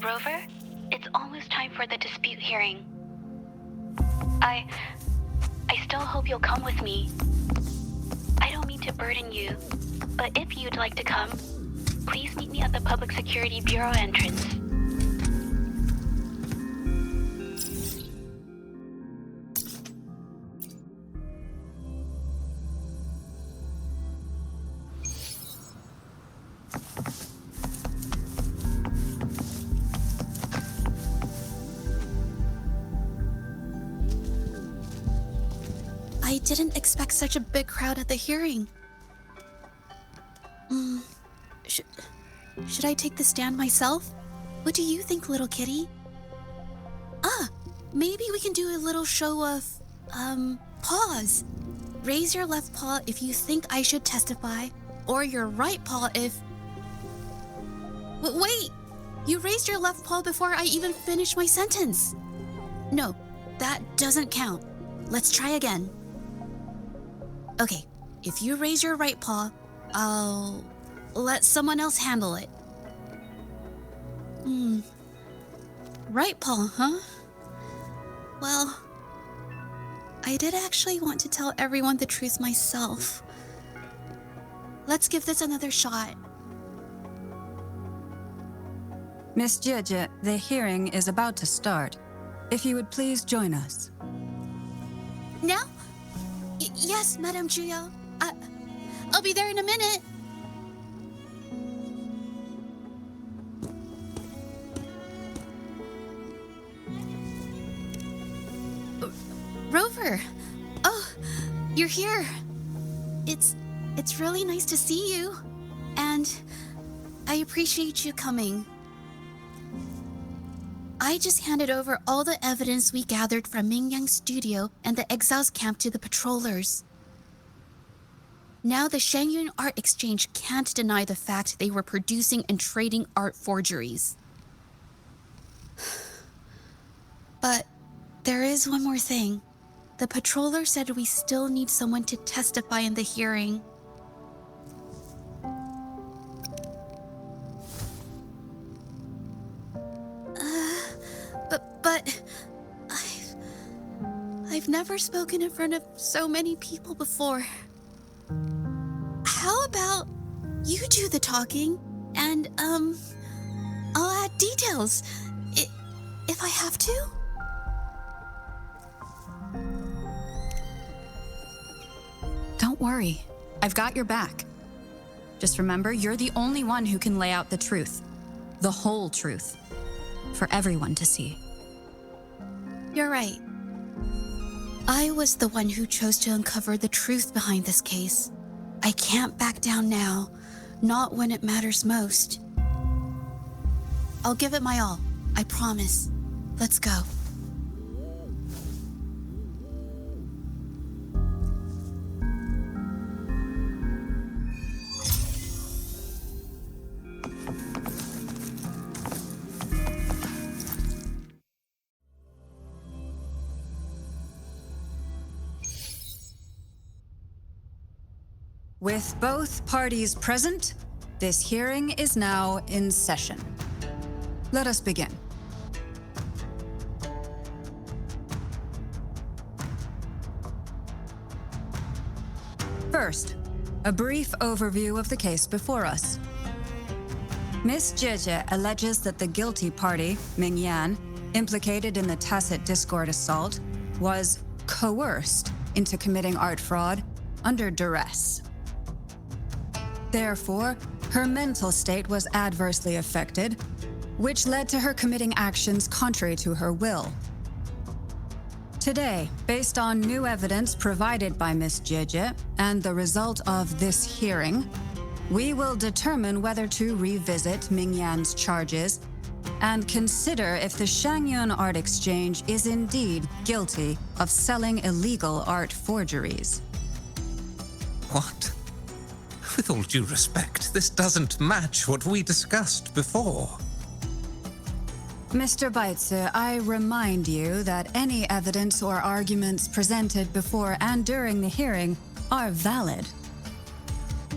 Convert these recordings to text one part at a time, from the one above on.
Rover, it's almost time for the dispute hearing. I still hope you'll come with me. I don't mean to burden you, but if you'd like to come, please meet me at the Public Security Bureau entrance. I didn't expect such a big crowd at the hearing. Should I take the stand myself? What do you think, little kitty? Maybe we can do a little show of, paws. Raise your left paw if you think I should testify, or your right paw if... Wait! You raised your left paw before I even finished my sentence. No, that doesn't count. Let's try again. Okay, if you raise your right paw, I'll let someone else handle it. Right paw, huh? Well, I did actually want to tell everyone the truth myself. Let's give this another shot. Miss Zhezhi, the hearing is about to start. If you would please join us. Now? Yes, Madame Juyo. I'll be there in a minute. Rover. Oh, you're here. It's really nice to see you. And I appreciate you coming. I just handed over all the evidence we gathered from Mingyang's studio and the exiles camp to the patrollers. Now the Shangyun Art Exchange can't deny the fact they were producing and trading art forgeries. But there is one more thing. The patroller said we still need someone to testify in the hearing. But I've never spoken in front of so many people before. How about you do the talking and I'll add details if I have to? Don't worry, I've got your back. Just remember, you're the only one who can lay out the truth. The whole truth. For everyone to see. You're right. I was the one who chose to uncover the truth behind this case. I can't back down now, not when it matters most. I'll give it my all, I promise. Let's go. With both parties present, this hearing is now in session. Let us begin. First, a brief overview of the case before us. Miss Zhezhi alleges that the guilty party, Mingyan, implicated in the tacit discord assault, was coerced into committing art fraud under duress. Therefore, her mental state was adversely affected, which led to her committing actions contrary to her will. Today, based on new evidence provided by Miss Zhezhi and the result of this hearing, we will determine whether to revisit Mingyan's charges and consider if the Shangyun Art Exchange is indeed guilty of selling illegal art forgeries. What? With all due respect, this doesn't match what we discussed before. Mr. Baitsu, I remind you that any evidence or arguments presented before and during the hearing are valid.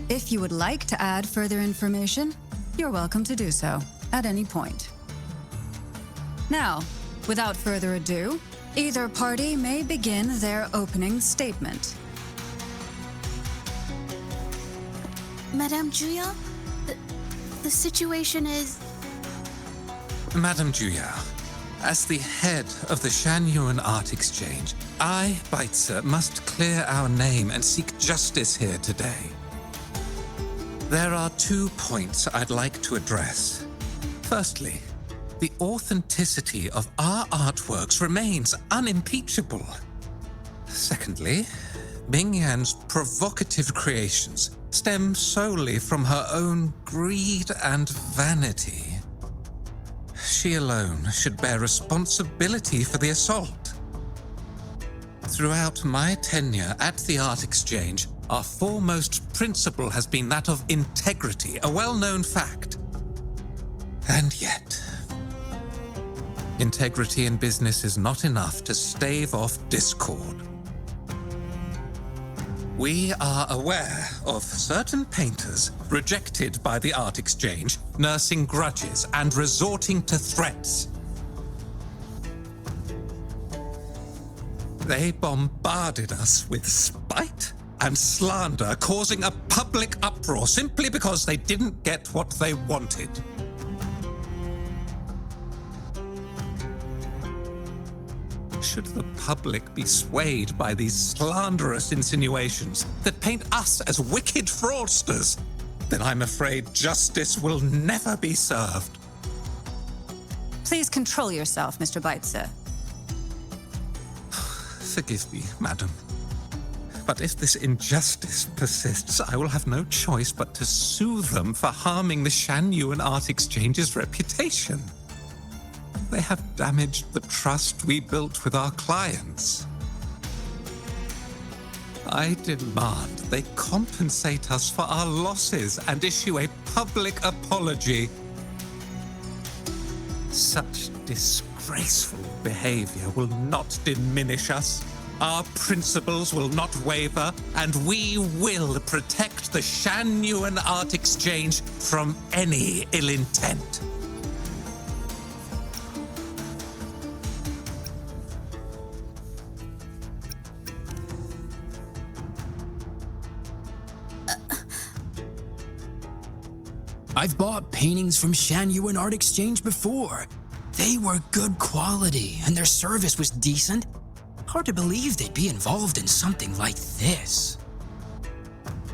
If you would like to add further information, you're welcome to do so at any point. Now, without further ado, either party may begin their opening statement. Madame Juya, the situation is... Madame Juya, as the head of the Shanyuan Art Exchange, I, Baitse, must clear our name and seek justice here today. There are 2 points I'd like to address. Firstly, the authenticity of our artworks remains unimpeachable. Secondly, Mingyan's provocative creations stem solely from her own greed and vanity. She alone should bear responsibility for the assault. Throughout my tenure at the Art Exchange, our foremost principle has been that of integrity, a well-known fact. And yet, integrity in business is not enough to stave off discord. We are aware of certain painters rejected by the Art Exchange, nursing grudges and resorting to threats. They bombarded us with spite and slander, causing a public uproar simply because they didn't get what they wanted. Should the public be swayed by these slanderous insinuations that paint us as wicked fraudsters, then I'm afraid justice will never be served. Please control yourself, Mr. Baitse. Forgive me, madam. But if this injustice persists, I will have no choice but to sue them for harming the Shanyuan Art Exchange's reputation. They have damaged the trust we built with our clients. I demand they compensate us for our losses and issue a public apology. Such disgraceful behavior will not diminish us. Our principles will not waver, and we will protect the Shanyuan Art Exchange from any ill intent. I've bought paintings from Shanyuan Art Exchange before. They were good quality, and their service was decent. Hard to believe they'd be involved in something like this.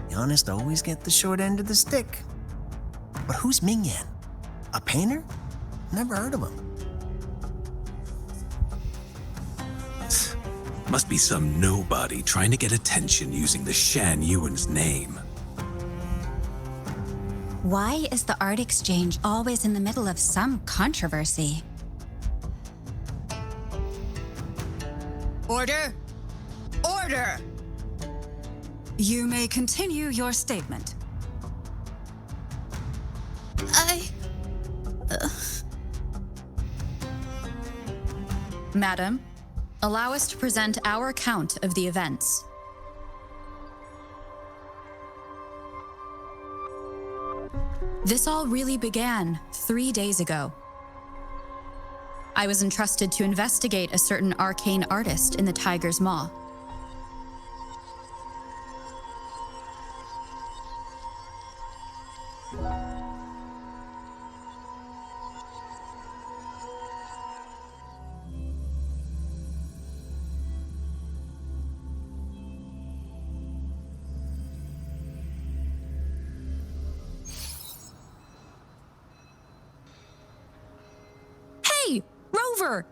The honest always get the short end of the stick. But who's Mingyan? A painter? Never heard of him. Must be some nobody trying to get attention using the Shanyuan's name. Why is the Art Exchange always in the middle of some controversy? Order! Order! You may continue your statement. Madam, allow us to present our account of the events. This all really began 3 days ago. I was entrusted to investigate a certain arcane artist in the Tiger's Maw. Rover!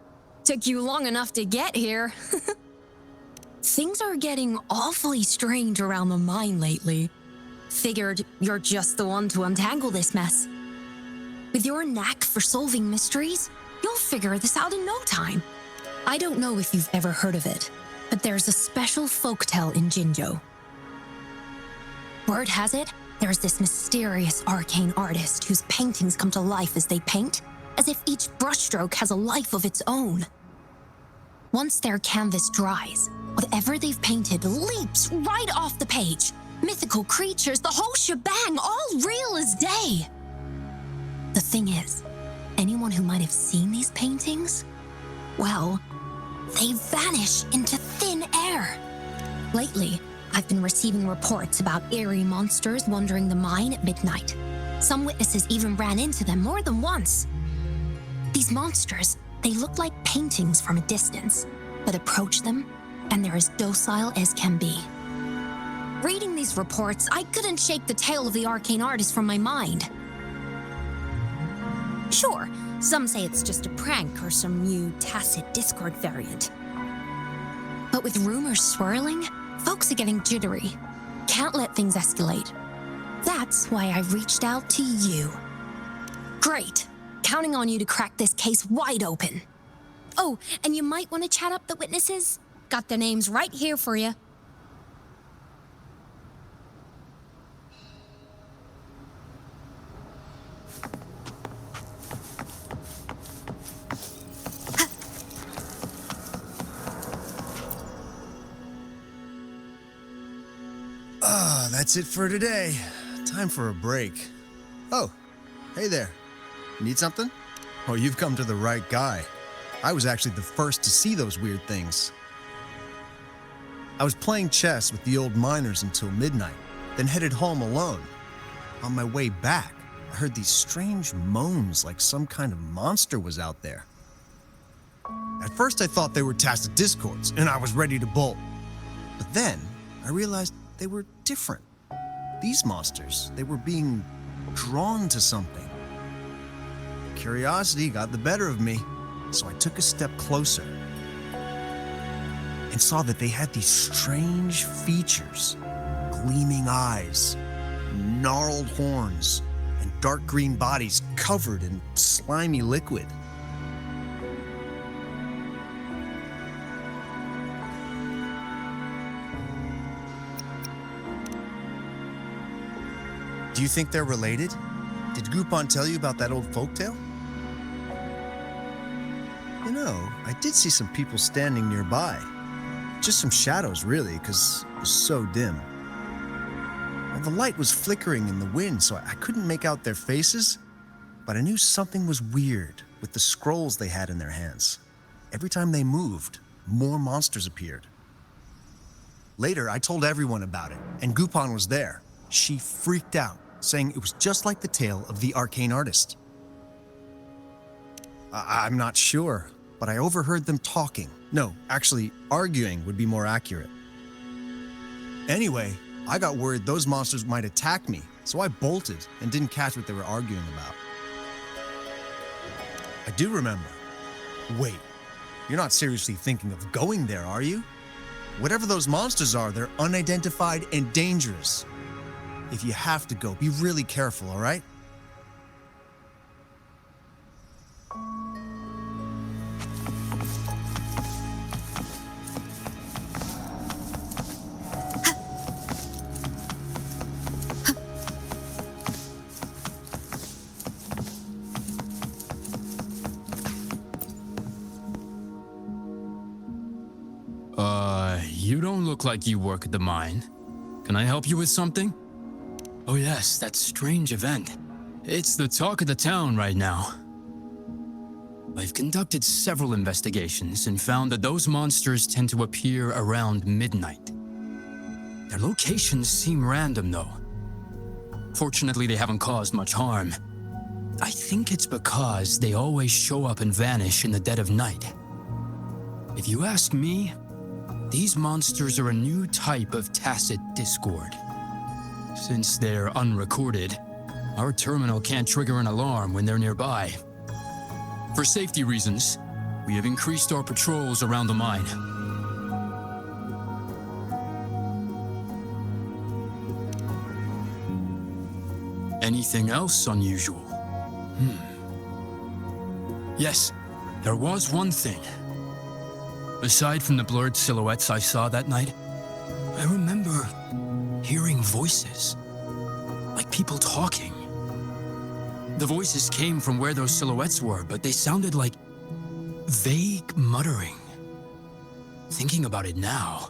Took you long enough to get here. Things are getting awfully strange around the mine lately. Figured you're just the one to untangle this mess. With your knack for solving mysteries, you'll figure this out in no time. I don't know if you've ever heard of it, but there's a special folktale in Jinzhou. Word has it, there's this mysterious arcane artist whose paintings come to life as they paint, as if each brushstroke has a life of its own. Once their canvas dries, whatever they've painted leaps right off the page. Mythical creatures, the whole shebang, all real as day. The thing is, anyone who might have seen these paintings, well, they vanish into thin air. Lately, I've been receiving reports about eerie monsters wandering the mine at midnight. Some witnesses even ran into them more than once. These monsters, they look like paintings from a distance, but approach them, and they're as docile as can be. Reading these reports, I couldn't shake the tale of the arcane artist from my mind. Sure, some say it's just a prank or some new tacit Discord variant. But with rumors swirling, folks are getting jittery. Can't let things escalate. That's why I reached out to you. Great. Counting on you to crack this case wide open. Oh, and you might want to chat up the witnesses. Got their names right here for you. That's it for today. Time for a break. Oh, hey there. Need something? Oh, you've come to the right guy. I was actually the first to see those weird things. I was playing chess with the old miners until midnight, then headed home alone. On my way back, I heard these strange moans like some kind of monster was out there. At first I thought they were tacit discords, and I was ready to bolt. But then I realized they were different. These monsters, they were being drawn to something. Curiosity got the better of me, so I took a step closer and saw that they had these strange features: gleaming eyes, gnarled horns, and dark green bodies covered in slimy liquid. Do you think they're related? Did Gupon tell you about that old folktale? You know, I did see some people standing nearby. Just some shadows, really, because it was so dim. Well, the light was flickering in the wind, so I couldn't make out their faces, but I knew something was weird with the scrolls they had in their hands. Every time they moved, more monsters appeared. Later, I told everyone about it, and Gupon was there. She freaked out, saying it was just like the tale of the arcane artist. I'm not sure, but I overheard them talking. No, actually, arguing would be more accurate. Anyway, I got worried those monsters might attack me, so I bolted and didn't catch what they were arguing about. I do remember. Wait, you're not seriously thinking of going there, are you? Whatever those monsters are, they're unidentified and dangerous. If you have to go, be really careful, all right? You don't look like you work at the mine. Can I help you with something? Oh yes, that strange event. It's the talk of the town right now. I've conducted several investigations and found that those monsters tend to appear around midnight. Their locations seem random though. Fortunately, they haven't caused much harm. I think it's because they always show up and vanish in the dead of night. If you ask me, these monsters are a new type of tacit discord. Since they're unrecorded, our terminal can't trigger an alarm when they're nearby. For safety reasons, we have increased our patrols around the mine. Anything else unusual? Yes, there was one thing. Aside from the blurred silhouettes I saw that night, I remember hearing voices, like people talking. The voices came from where those silhouettes were, but they sounded like vague muttering. Thinking about it now,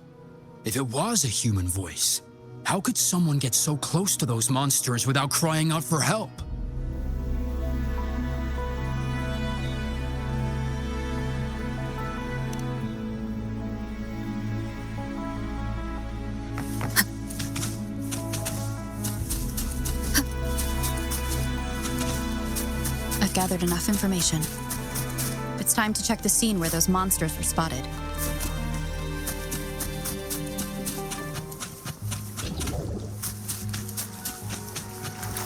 if it was a human voice, how could someone get so close to those monsters without crying out for help? I've gathered enough information. It's time to check the scene where those monsters were spotted.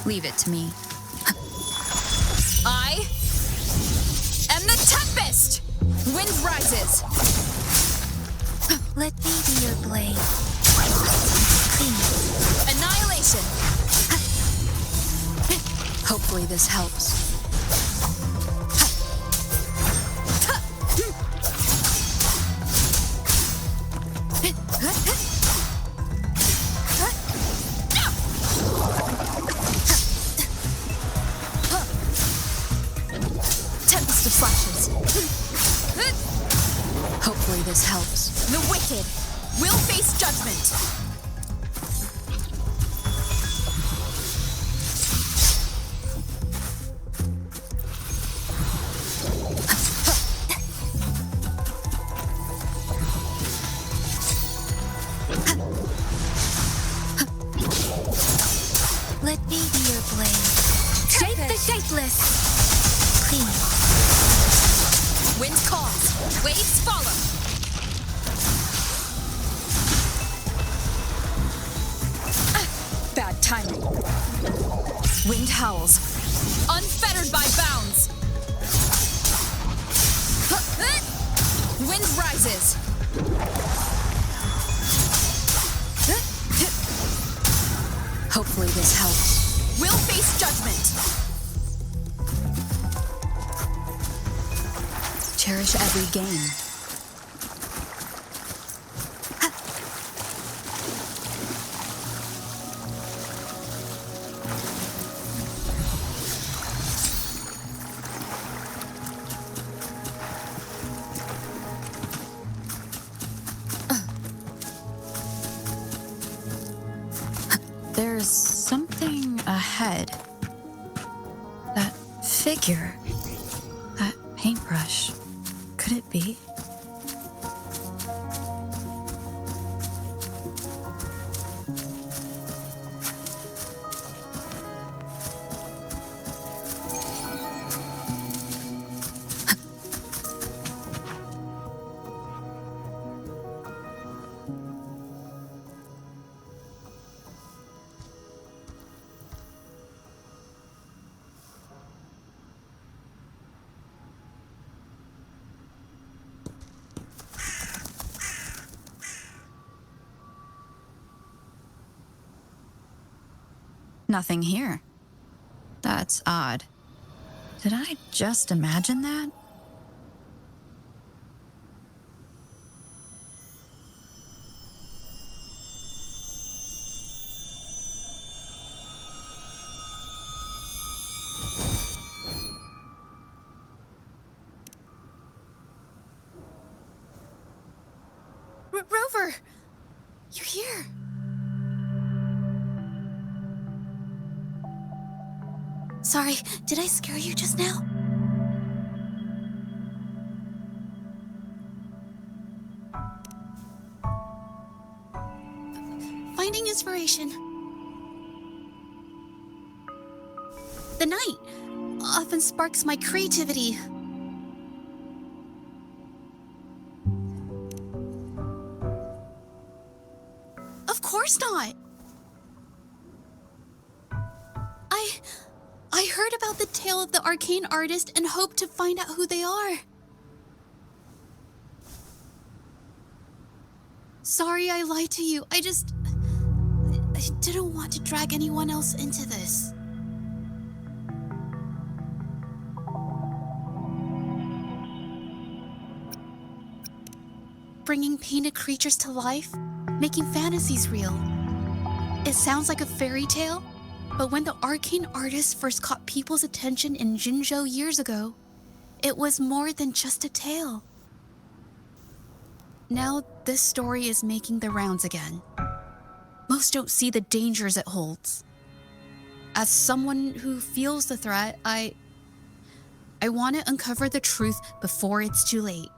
Leave it to me. I am the Tempest! Wind rises! Let me be your blade. Annihilation! Hopefully this helps. Tempest of flashes. Hopefully this helps. The wicked will face judgment. Let me be your blade. Shape the shapeless. Please. Wind calls, waves follow. Bad timing. Wind howls, unfettered by bounds. Wind rises. Hopefully this helps. We'll face judgment. Cherish every game. There's something ahead. That figure. That paintbrush. Could it be? Nothing here. That's odd. Did I just imagine that? Rover! You're here! Sorry, did I scare you just now? Finding inspiration. The night often sparks my creativity. Of course not. I heard about the tale of the arcane artist and hoped to find out who they are. Sorry I lied to you. I didn't want to drag anyone else into this. Bringing painted creatures to life, making fantasies real. It sounds like a fairy tale, but when the arcane artist first caught people's attention in Jinzhou years ago, it was more than just a tale. Now this story is making the rounds again. Most don't see the dangers it holds. As someone who feels the threat, I want to uncover the truth before it's too late.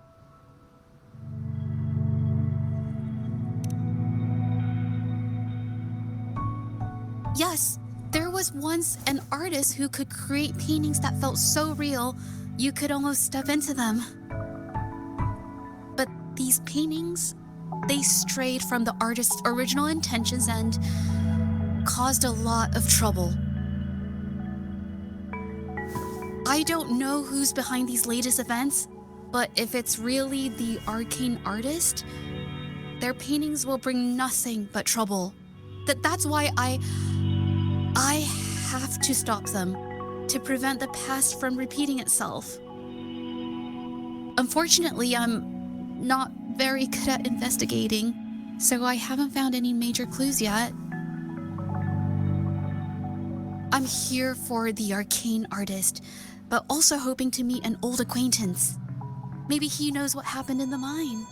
Yes, there was was once an artist who could create paintings that felt so real, you could almost step into them. But these paintings, they strayed from the artist's original intentions and caused a lot of trouble. I don't know who's behind these latest events, but if it's really the arcane artist, their paintings will bring nothing but trouble. That's why I have to stop them, to prevent the past from repeating itself. Unfortunately, I'm not very good at investigating, so I haven't found any major clues yet. I'm here for the arcane artist, but also hoping to meet an old acquaintance. Maybe he knows what happened in the mine.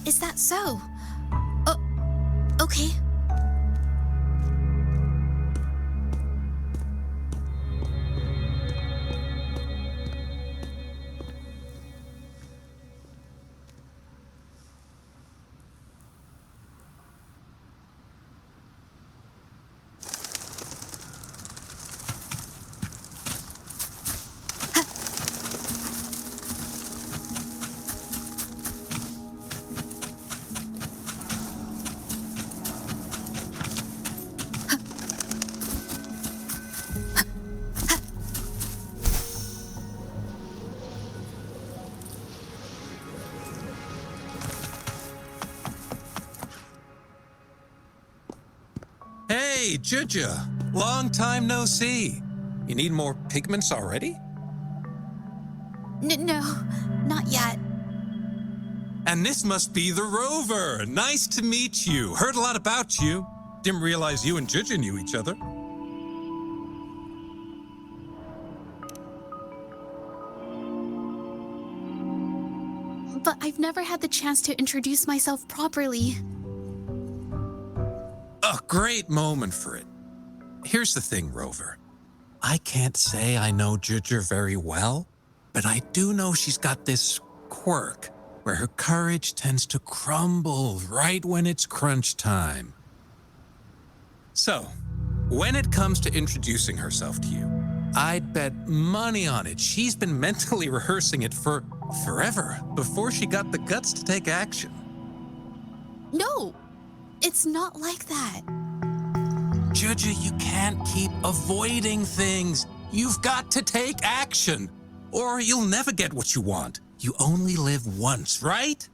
Is that so? Oh, okay. Hey, Zhezhi, long time no see. You need more pigments already? No, not yet. And this must be the rover. Nice to meet you. Heard a lot about you. Didn't realize you and Zhezhi knew each other. But I've never had the chance to introduce myself properly. A great moment for it. Here's the thing, Rover. I can't say I know Zhezhi very well, but I do know she's got this quirk where her courage tends to crumble right when it's crunch time. So, when it comes to introducing herself to you, I'd bet money on it she's been mentally rehearsing it for forever before she got the guts to take action. No, it's not like that. Zhezhi, you can't keep avoiding things. You've got to take action, or you'll never get what you want. You only live once, right?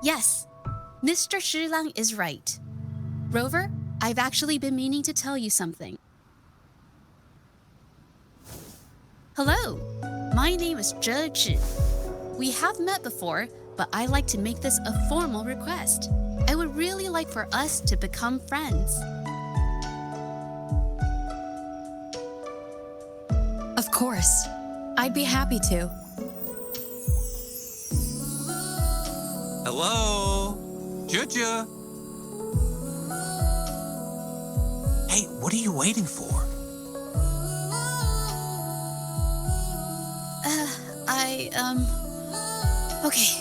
Yes, Mr. Shilang is right. Rover, I've actually been meaning to tell you something. Hello, my name is Zhezhi. We have met before, but I like to make this a formal request. I would really like for us to become friends. Of course. I'd be happy to. Hello? Zhezhi? Hey, what are you waiting for? Okay,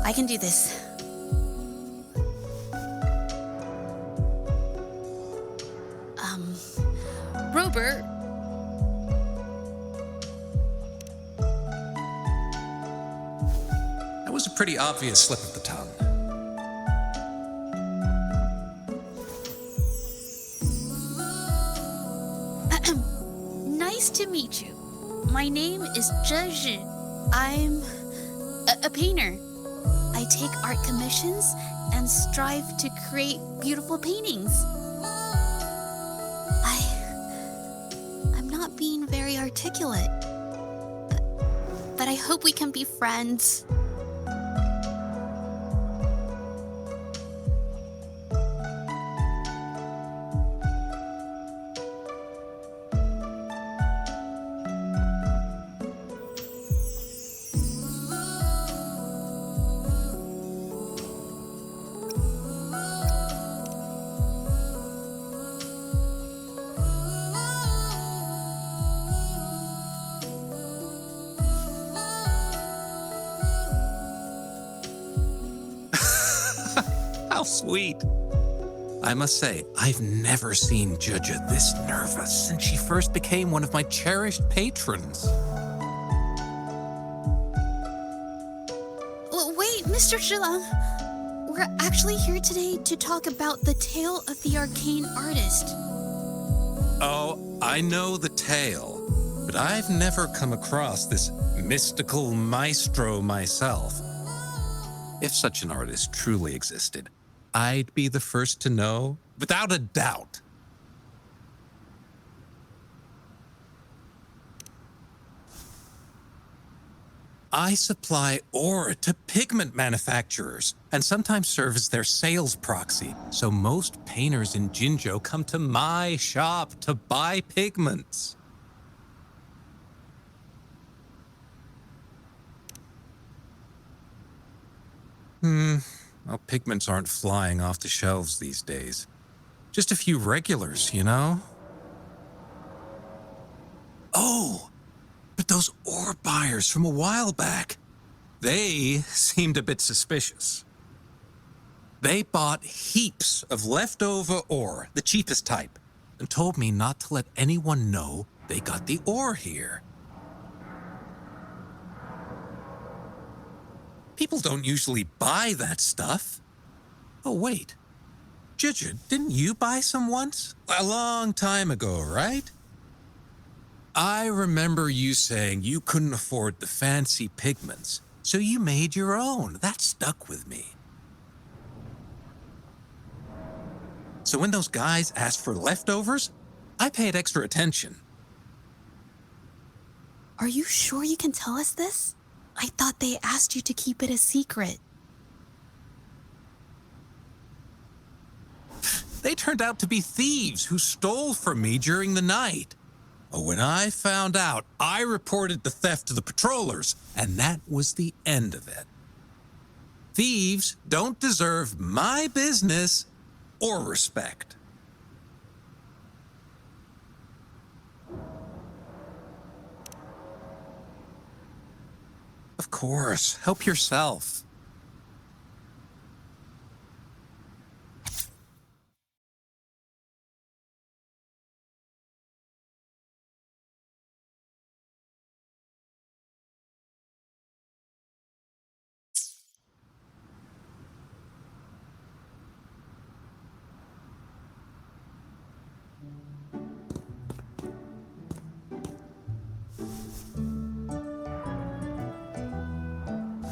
I can do this. Robert. That was a pretty obvious slip of the tongue. Nice to meet you. My name is Zhezhi. I'm a painter. I take art commissions and strive to create beautiful paintings. I'm not being very articulate, but I hope we can be friends. How sweet. I must say, I've never seen Zhezhi this nervous since she first became one of my cherished patrons. Wait, Mr. Zhilang. We're actually here today to talk about the tale of the arcane artist. Oh, I know the tale, but I've never come across this mystical maestro myself. If such an artist truly existed, I'd be the first to know, without a doubt. I supply ore to pigment manufacturers and sometimes serve as their sales proxy, so most painters in Jinzhou come to my shop to buy pigments. Well, pigments aren't flying off the shelves these days. Just a few regulars, you know? Oh, but those ore buyers from a while back, they seemed a bit suspicious. They bought heaps of leftover ore, the cheapest type, and told me not to let anyone know they got the ore here. People don't usually buy that stuff. Oh, wait. Zhezhi, didn't you buy some once? A long time ago, right? I remember you saying you couldn't afford the fancy pigments, so you made your own. That stuck with me. So when those guys asked for leftovers, I paid extra attention. Are you sure you can tell us this? I thought they asked you to keep it a secret. They turned out to be thieves who stole from me during the night. When I found out, I reported the theft to the patrollers, and that was the end of it. Thieves don't deserve my business or respect. Of course, help yourself.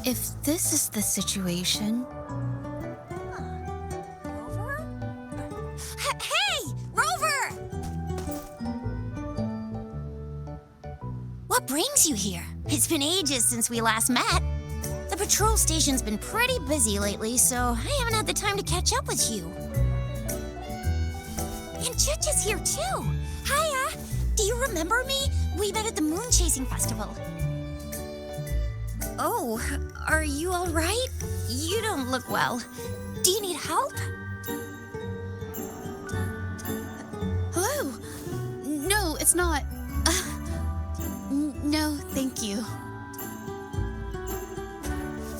If this is the situation... Hey, Rover! What brings you here? It's been ages since we last met. The patrol station's been pretty busy lately, so I haven't had the time to catch up with you. And Zhezhi's here too. Hiya! Do you remember me? We met at the moon chasing festival. Oh, are you all right? You don't look well. Do you need help? Hello? No, it's not. No, thank you.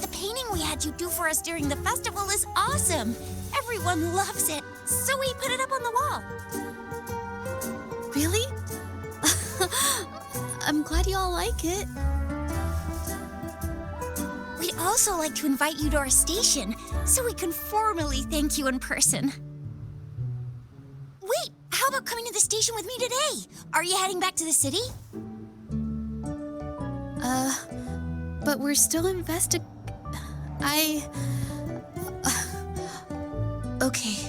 The painting we had you do for us during the festival is awesome. Everyone loves it, so we put it up on the wall. Really? I'm glad you all like it. We'd also like to invite you to our station, so we can formally thank you in person. Wait, how about coming to the station with me today? Are you heading back to the city? But we're still okay.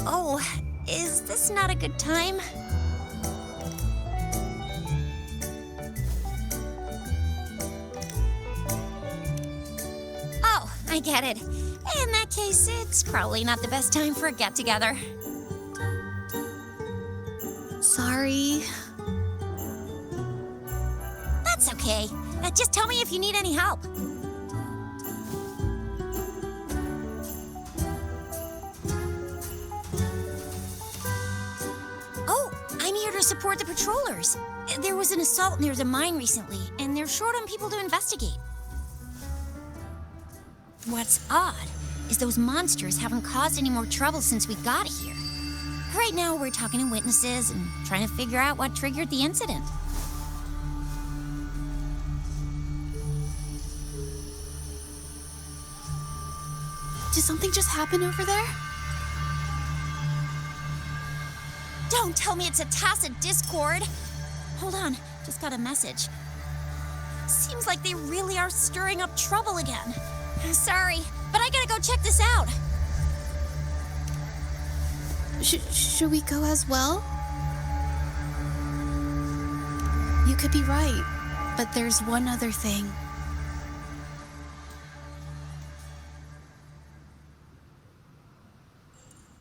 Oh, is this not a good time? Oh, I get it. In that case, it's probably not the best time for a get-together. Sorry. That's okay. Just tell me if you need any help. to support the patrollers. There was an assault near the mine recently, and they're short on people to investigate. What's odd is those monsters haven't caused any more trouble since we got here. Right now, we're talking to witnesses and trying to figure out what triggered the incident. Did something just happen over there? Don't tell me it's a tacit discord. Hold on, just got a message. Seems like they really are stirring up trouble again. Sorry, but I gotta go check this out. Should we go as well? You could be right, but there's one other thing.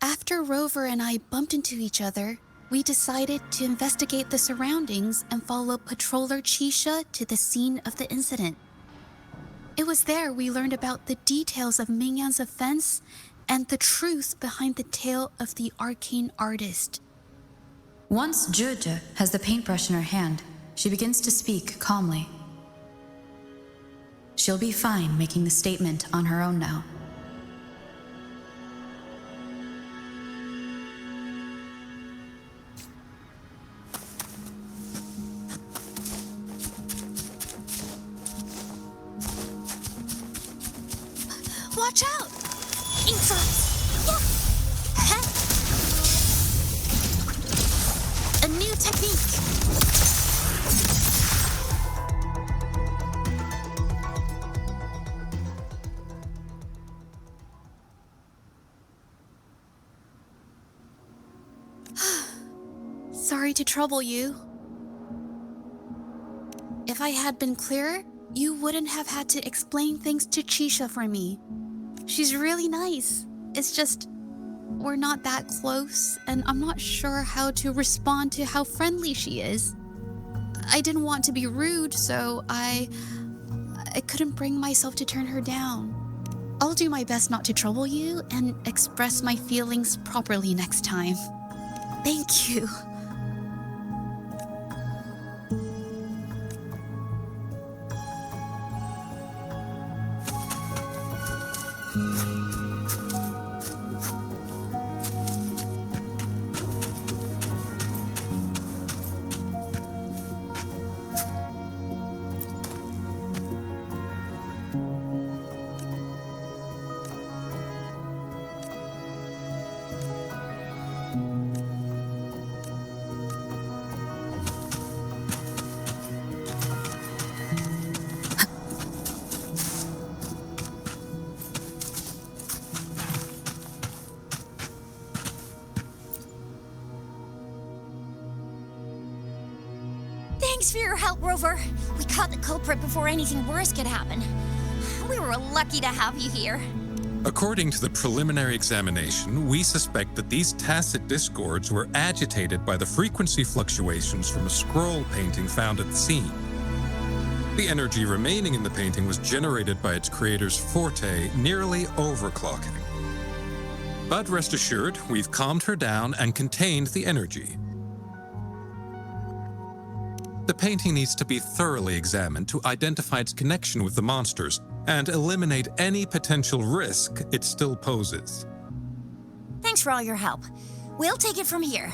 After Rover and I bumped into each other, we decided to investigate the surroundings and follow Patroller Chisha to the scene of the incident. It was there we learned about the details of Mingyan's offense and the truth behind the tale of the arcane artist. Once Zhezhi has the paintbrush in her hand, she begins to speak calmly. She'll be fine making the statement on her own now. Watch out! A new technique. Sorry to trouble you. If I had been clearer, you wouldn't have had to explain things to Chisha for me. She's really nice. It's just, we're not that close, and I'm not sure how to respond to how friendly she is. I didn't want to be rude, so I couldn't bring myself to turn her down. I'll do my best not to trouble you and express my feelings properly next time. Thank you. Thanks for your help, Rover. We caught the culprit before anything worse could happen. We were lucky to have you here. According to the preliminary examination, we suspect that these tacit discords were agitated by the frequency fluctuations from a scroll painting found at the scene. The energy remaining in the painting was generated by its creator's forte, nearly overclocking. But rest assured, we've calmed her down and contained the energy. The painting needs to be thoroughly examined to identify its connection with the monsters and eliminate any potential risk it still poses. Thanks for all your help. We'll take it from here.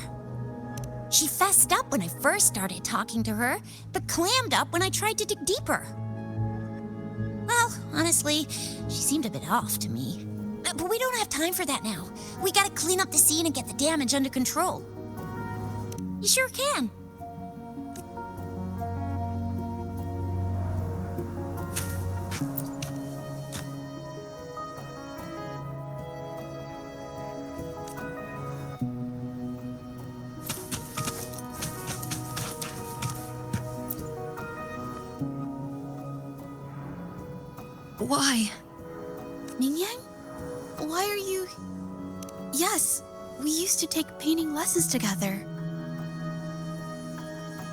She fessed up when I first started talking to her, but clammed up when I tried to dig deeper. Well, honestly, she seemed a bit off to me. But we don't have time for that now. We gotta clean up the scene and get the damage under control. You sure can. Why? Mingyan? Why are you... Yes, we used to take painting lessons together.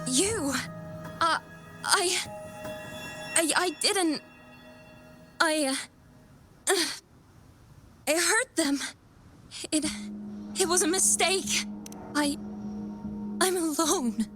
You... I didn't... I hurt them. It was a mistake. I'm alone.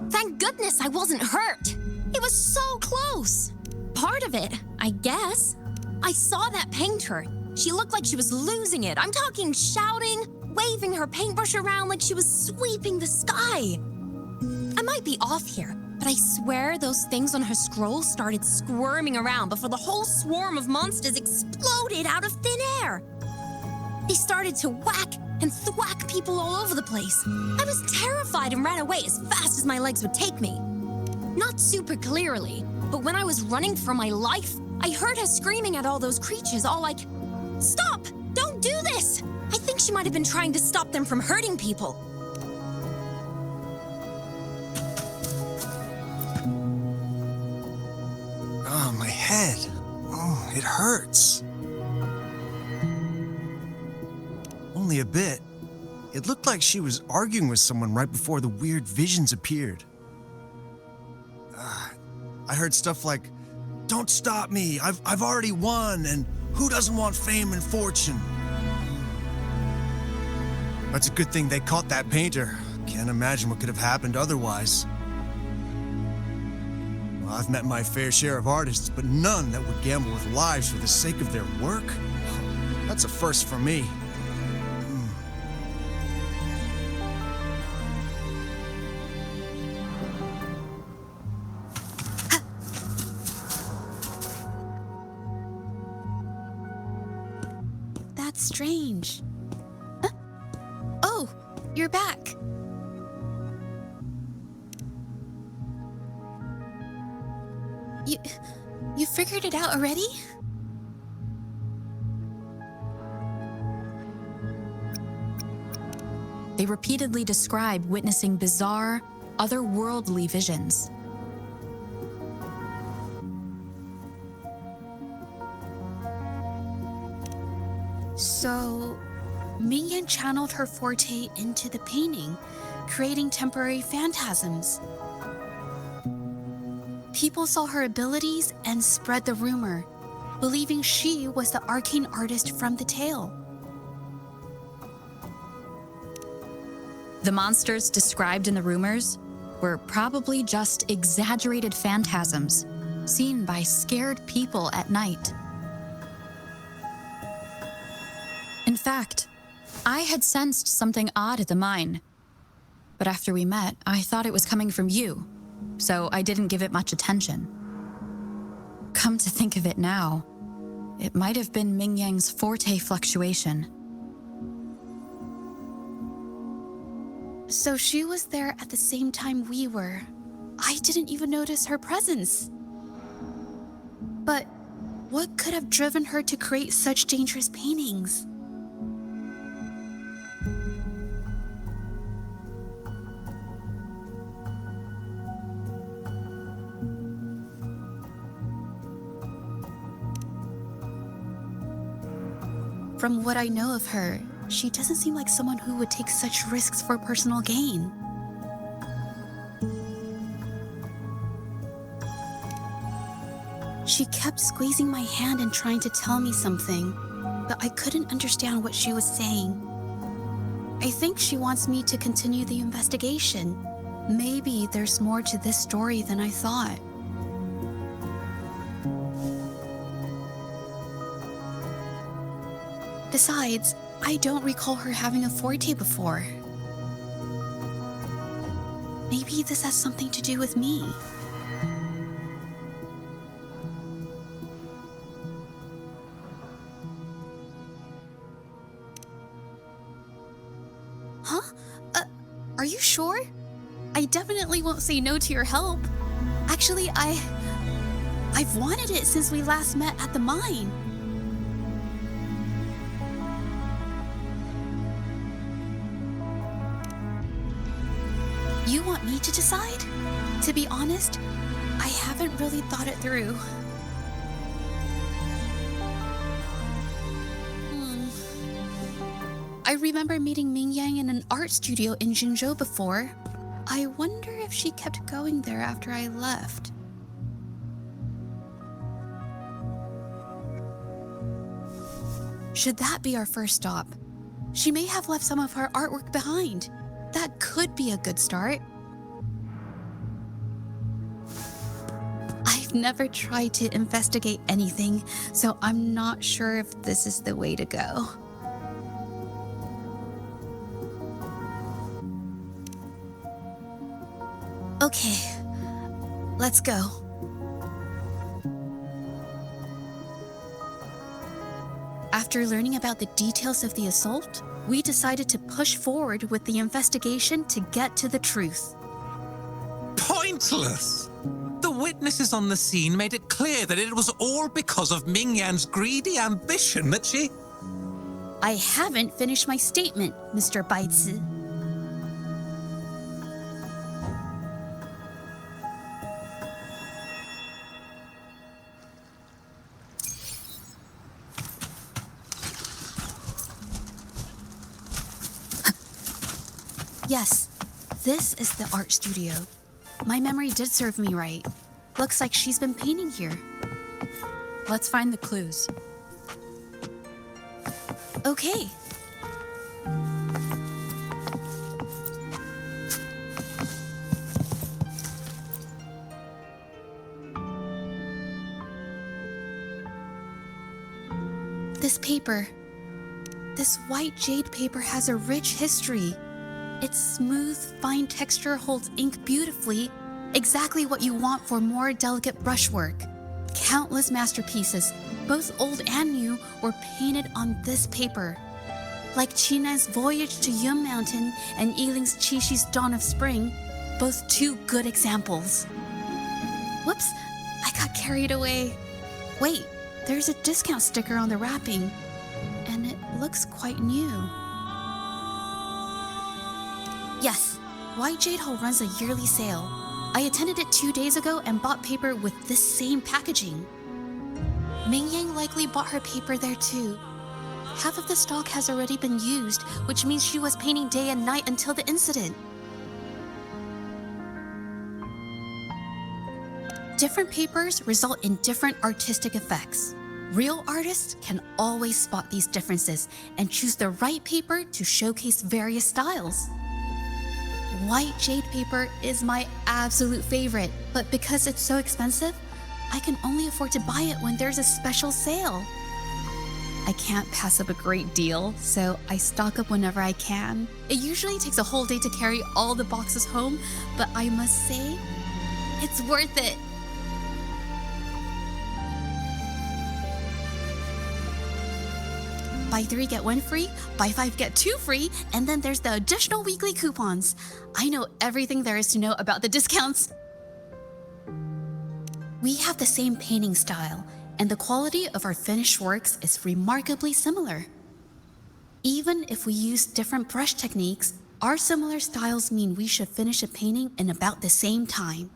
Thank goodness I wasn't hurt. It was so close. Part of it, I guess. I saw that painter. She looked like she was losing it. I'm talking shouting, waving her paintbrush around like she was sweeping the sky. I might be off here, but I swear those things on her scroll started squirming around before the whole swarm of monsters exploded out of thin air. They started to whack and thwack people all over the place. I was terrified and ran away as fast as my legs would take me. Not super clearly, but when I was running for my life, I heard her screaming at all those creatures, all like, "Stop! Don't do this!" I think she might have been trying to stop them from hurting people. Oh, my head. Oh, it hurts. Only a bit. It looked like she was arguing with someone right before the weird visions appeared. I heard stuff like, "Don't stop me, I've already won, and who doesn't want fame and fortune?" That's a good thing they caught that painter. Can't imagine what could have happened otherwise. Well, I've met my fair share of artists, but none that would gamble with lives for the sake of their work. That's a first for me. That's strange. Huh? Oh, you're back. You figured it out already? They repeatedly describe witnessing bizarre, otherworldly visions. So, Mingyan channeled her forte into the painting, creating temporary phantasms. People saw her abilities and spread the rumor, believing she was the arcane artist from the tale. The monsters described in the rumors were probably just exaggerated phantasms seen by scared people at night. In fact, I had sensed something odd at the mine, but after we met, I thought it was coming from you, so I didn't give it much attention. Come to think of it now, it might have been Mingyang's forte fluctuation. So she was there at the same time we were. I didn't even notice her presence. But what could have driven her to create such dangerous paintings? From what I know of her, she doesn't seem like someone who would take such risks for personal gain. She kept squeezing my hand and trying to tell me something, but I couldn't understand what she was saying. I think she wants me to continue the investigation. Maybe there's more to this story than I thought. Besides, I don't recall her having a forte before. Maybe this has something to do with me. Huh? Are you sure? I definitely won't say no to your help. Actually, I've wanted it since we last met at the mine. You want me to decide? To be honest, I haven't really thought it through. I remember meeting Mingyang in an art studio in Jinzhou before. I wonder if she kept going there after I left. Should that be our first stop? She may have left some of her artwork behind. That could be a good start. I've never tried to investigate anything, so I'm not sure if this is the way to go. Okay, let's go. After learning about the details of the assault, we decided to push forward with the investigation to get to the truth. Pointless! The witnesses on the scene made it clear that it was all because of Mingyan's greedy ambition that she... I haven't finished my statement, Mr. Baizi. Yes, this is the art studio. My memory did serve me right. Looks like she's been painting here. Let's find the clues. Okay. This paper. This white jade paper has a rich history. Its smooth, fine texture holds ink beautifully, exactly what you want for more delicate brushwork. Countless masterpieces, both old and new, were painted on this paper. Like Qinan's Voyage to Yun Mountain and Yiling's Qixu's Dawn of Spring, both two good examples. Whoops, I got carried away. Wait, there's a discount sticker on the wrapping, and it looks quite new. Yes, White Jade Hall runs a yearly sale. I attended it 2 days ago and bought paper with this same packaging. Mingyang likely bought her paper there too. Half of the stock has already been used, which means she was painting day and night until the incident. Different papers result in different artistic effects. Real artists can always spot these differences and choose the right paper to showcase various styles. White jade paper is my absolute favorite, but because it's so expensive, I can only afford to buy it when there's a special sale. I can't pass up a great deal, so I stock up whenever I can. It usually takes a whole day to carry all the boxes home, but I must say, it's worth it. Buy 3, get 1 free, buy 5, get 2 free, and then there's the additional weekly coupons. I know everything there is to know about the discounts. We have the same painting style, and the quality of our finished works is remarkably similar. Even if we use different brush techniques, our similar styles mean we should finish a painting in about the same time.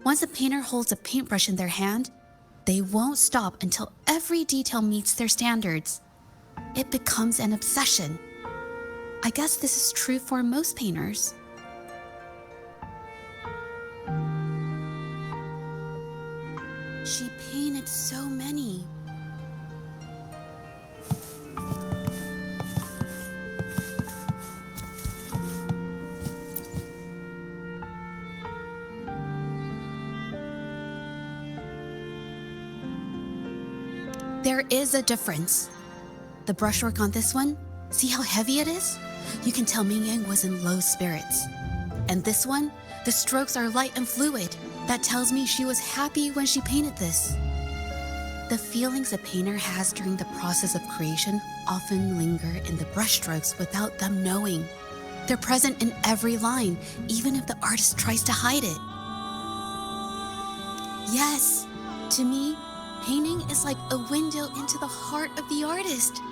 Once a painter holds a paintbrush in their hand, they won't stop until every detail meets their standards. It becomes an obsession. I guess this is true for most painters. She painted so many. There is a difference. The brushwork on this one, see how heavy it is? You can tell Mingyang was in low spirits. And this one, the strokes are light and fluid. That tells me she was happy when she painted this. The feelings a painter has during the process of creation often linger in the brushstrokes without them knowing. They're present in every line, even if the artist tries to hide it. Yes, to me, painting is like a window into the heart of the artist.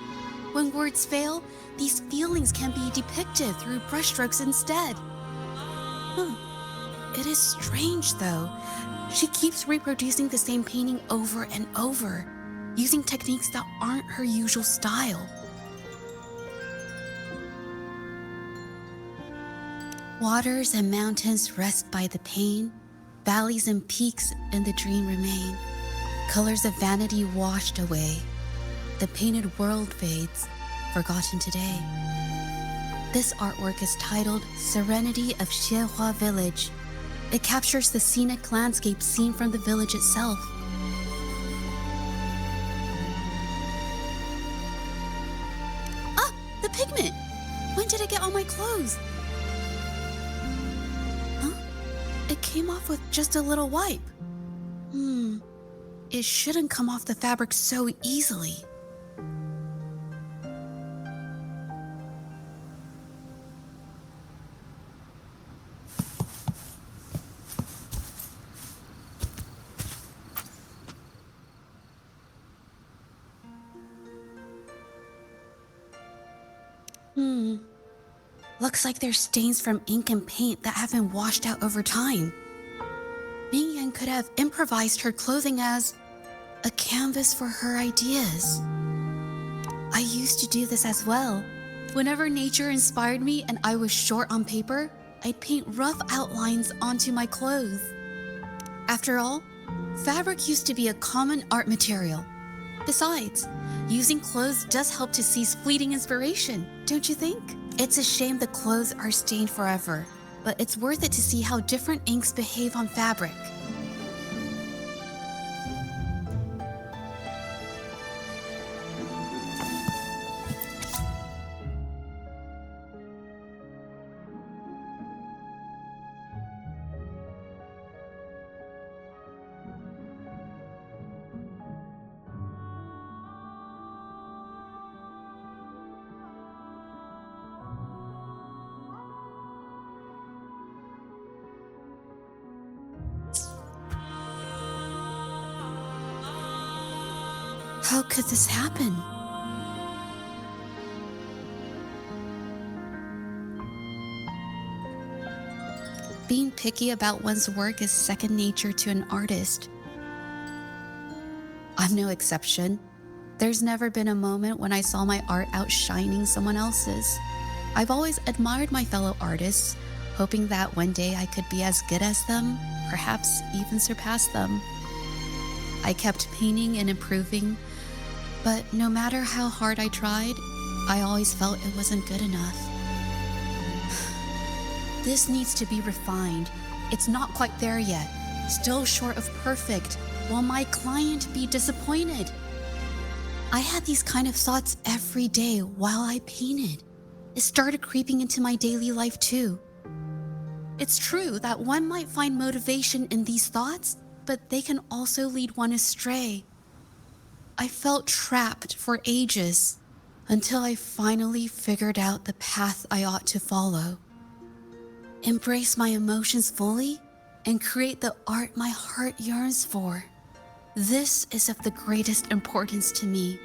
When words fail, these feelings can be depicted through brushstrokes instead. It is strange, though. She keeps reproducing the same painting over and over, using techniques that aren't her usual style. Waters and mountains rest by the pain, valleys and peaks in the dream remain. Colors of vanity washed away, the painted world fades, forgotten today. This artwork is titled Serenity of Xiehua Village. It captures the scenic landscape seen from the village itself. Ah, the pigment! When did it get on my clothes? Huh? It came off with just a little wipe. It shouldn't come off the fabric so easily. Looks like there's stains from ink and paint that have been washed out over time. Mingyan could have improvised her clothing as a canvas for her ideas. I used to do this as well. Whenever nature inspired me and I was short on paper, I'd paint rough outlines onto my clothes. After all, fabric used to be a common art material. Besides, using clothes does help to seize fleeting inspiration, don't you think? It's a shame the clothes are stained forever, but it's worth it to see how different inks behave on fabric. How could this happen? Being picky about one's work is second nature to an artist. I'm no exception. There's never been a moment when I saw my art outshining someone else's. I've always admired my fellow artists, hoping that one day I could be as good as them, perhaps even surpass them. I kept painting and improving, but no matter how hard I tried, I always felt it wasn't good enough. This needs to be refined. It's not quite there yet. Still short of perfect. Will my client be disappointed? I had these kind of thoughts every day while I painted. It started creeping into my daily life too. It's true that one might find motivation in these thoughts, but they can also lead one astray. I felt trapped for ages until I finally figured out the path I ought to follow. Embrace my emotions fully and create the art my heart yearns for. This is of the greatest importance to me.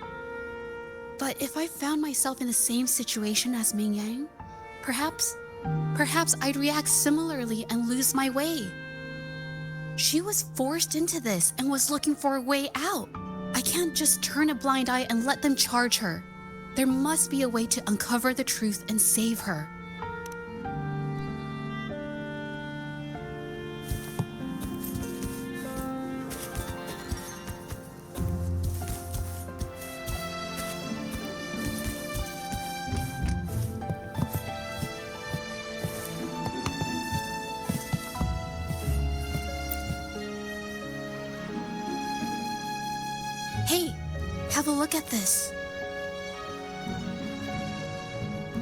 But if I found myself in the same situation as Mingyan, perhaps I'd react similarly and lose my way. She was forced into this and was looking for a way out. I can't just turn a blind eye and let them charge her. There must be a way to uncover the truth and save her. Hey, have a look at this.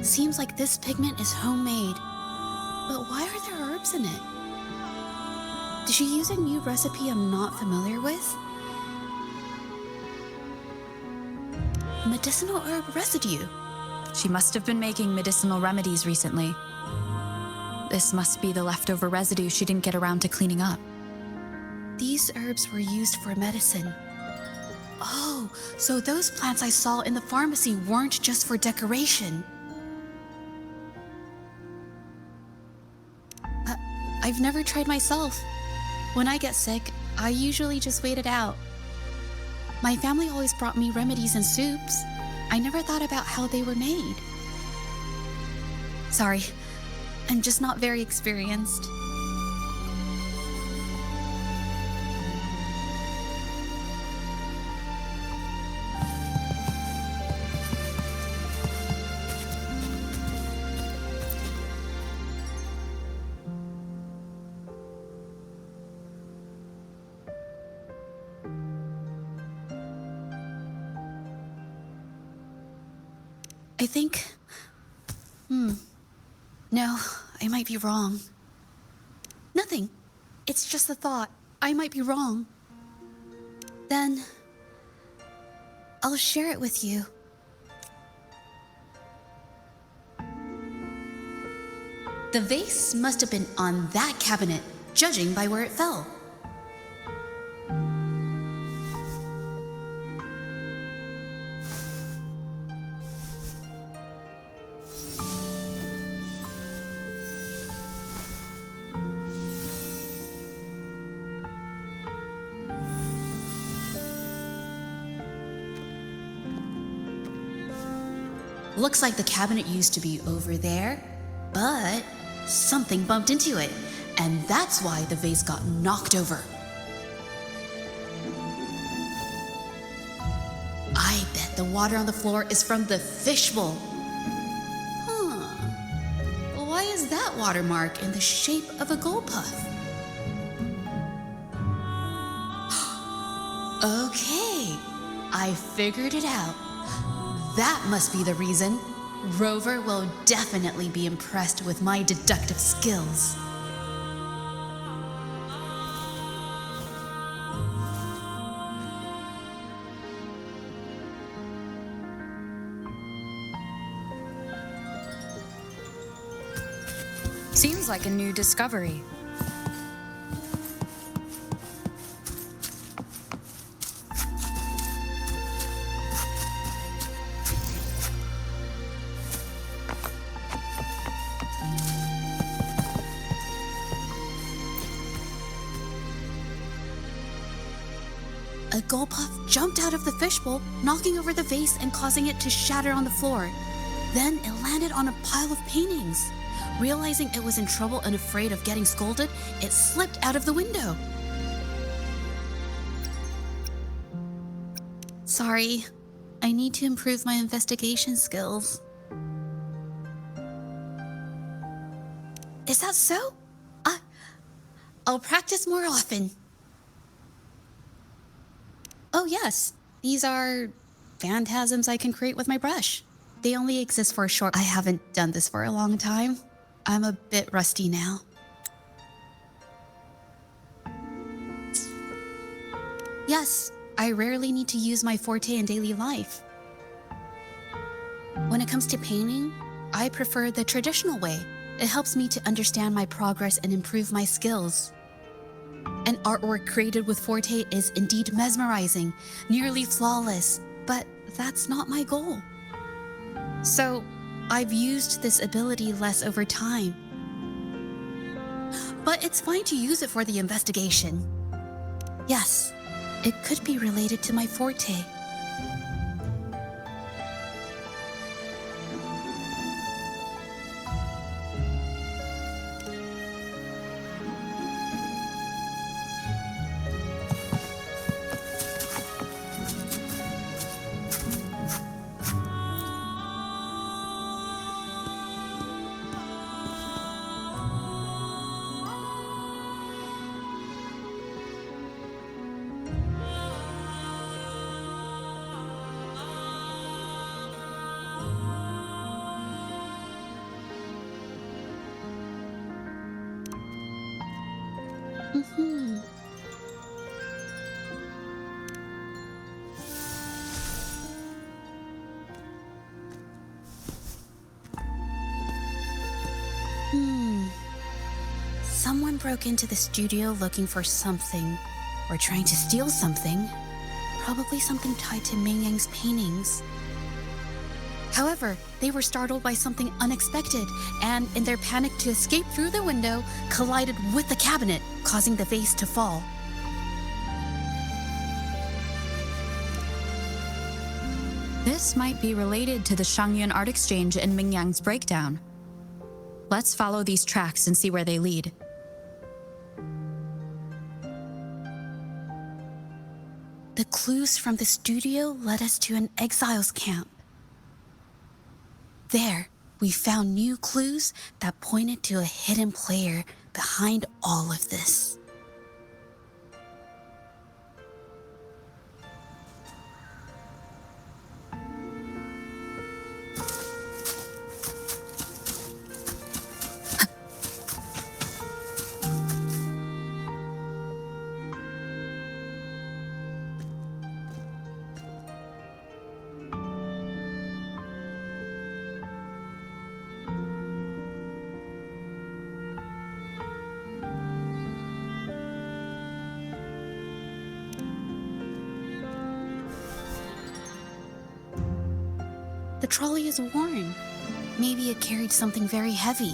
Seems like this pigment is homemade. But why are there herbs in it? Did she use a new recipe I'm not familiar with? Medicinal herb residue. She must have been making medicinal remedies recently. This must be the leftover residue she didn't get around to cleaning up. These herbs were used for medicine. Oh, so those plants I saw in the pharmacy weren't just for decoration. I've never tried myself. When I get sick, I usually just wait it out. My family always brought me remedies and soups. I never thought about how they were made. Sorry, I'm just not very experienced. I think... No, I might be wrong. Nothing. It's just a thought. I might be wrong. Then... I'll share it with you. The vase must have been on that cabinet, judging by where it fell. Looks like the cabinet used to be over there, but something bumped into it, and that's why the vase got knocked over. I bet the water on the floor is from the fishbowl. Why is that watermark in the shape of a gold puff? Okay, I figured it out. That must be the reason. Rover will definitely be impressed with my deductive skills. Seems like a new discovery. A gold puff jumped out of the fishbowl, knocking over the vase and causing it to shatter on the floor. Then it landed on a pile of paintings. Realizing it was in trouble and afraid of getting scolded, it slipped out of the window. Sorry, I need to improve my investigation skills. Is that so? I'll practice more often. Oh yes, these are phantasms I can create with my brush. They only exist for a short... I haven't done this for a long time. I'm a bit rusty now. Yes, I rarely need to use my forte in daily life. When it comes to painting, I prefer the traditional way. It helps me to understand my progress and improve my skills. An artwork created with forte is indeed mesmerizing, nearly flawless, but that's not my goal. So, I've used this ability less over time. But it's fine to use it for the investigation. Yes, it could be related to my forte. Someone broke into the studio looking for something, or trying to steal something. Probably something tied to Ming Yang's paintings. However, they were startled by something unexpected, and in their panic to escape through the window, collided with the cabinet, causing the vase to fall. This might be related to the Shangyuan art exchange and Mingyang's breakdown. Let's follow these tracks and see where they lead. The clues from the studio led us to an exiles camp. There, we found new clues that pointed to a hidden player behind all of this. The trolley is worn. Maybe it carried something very heavy.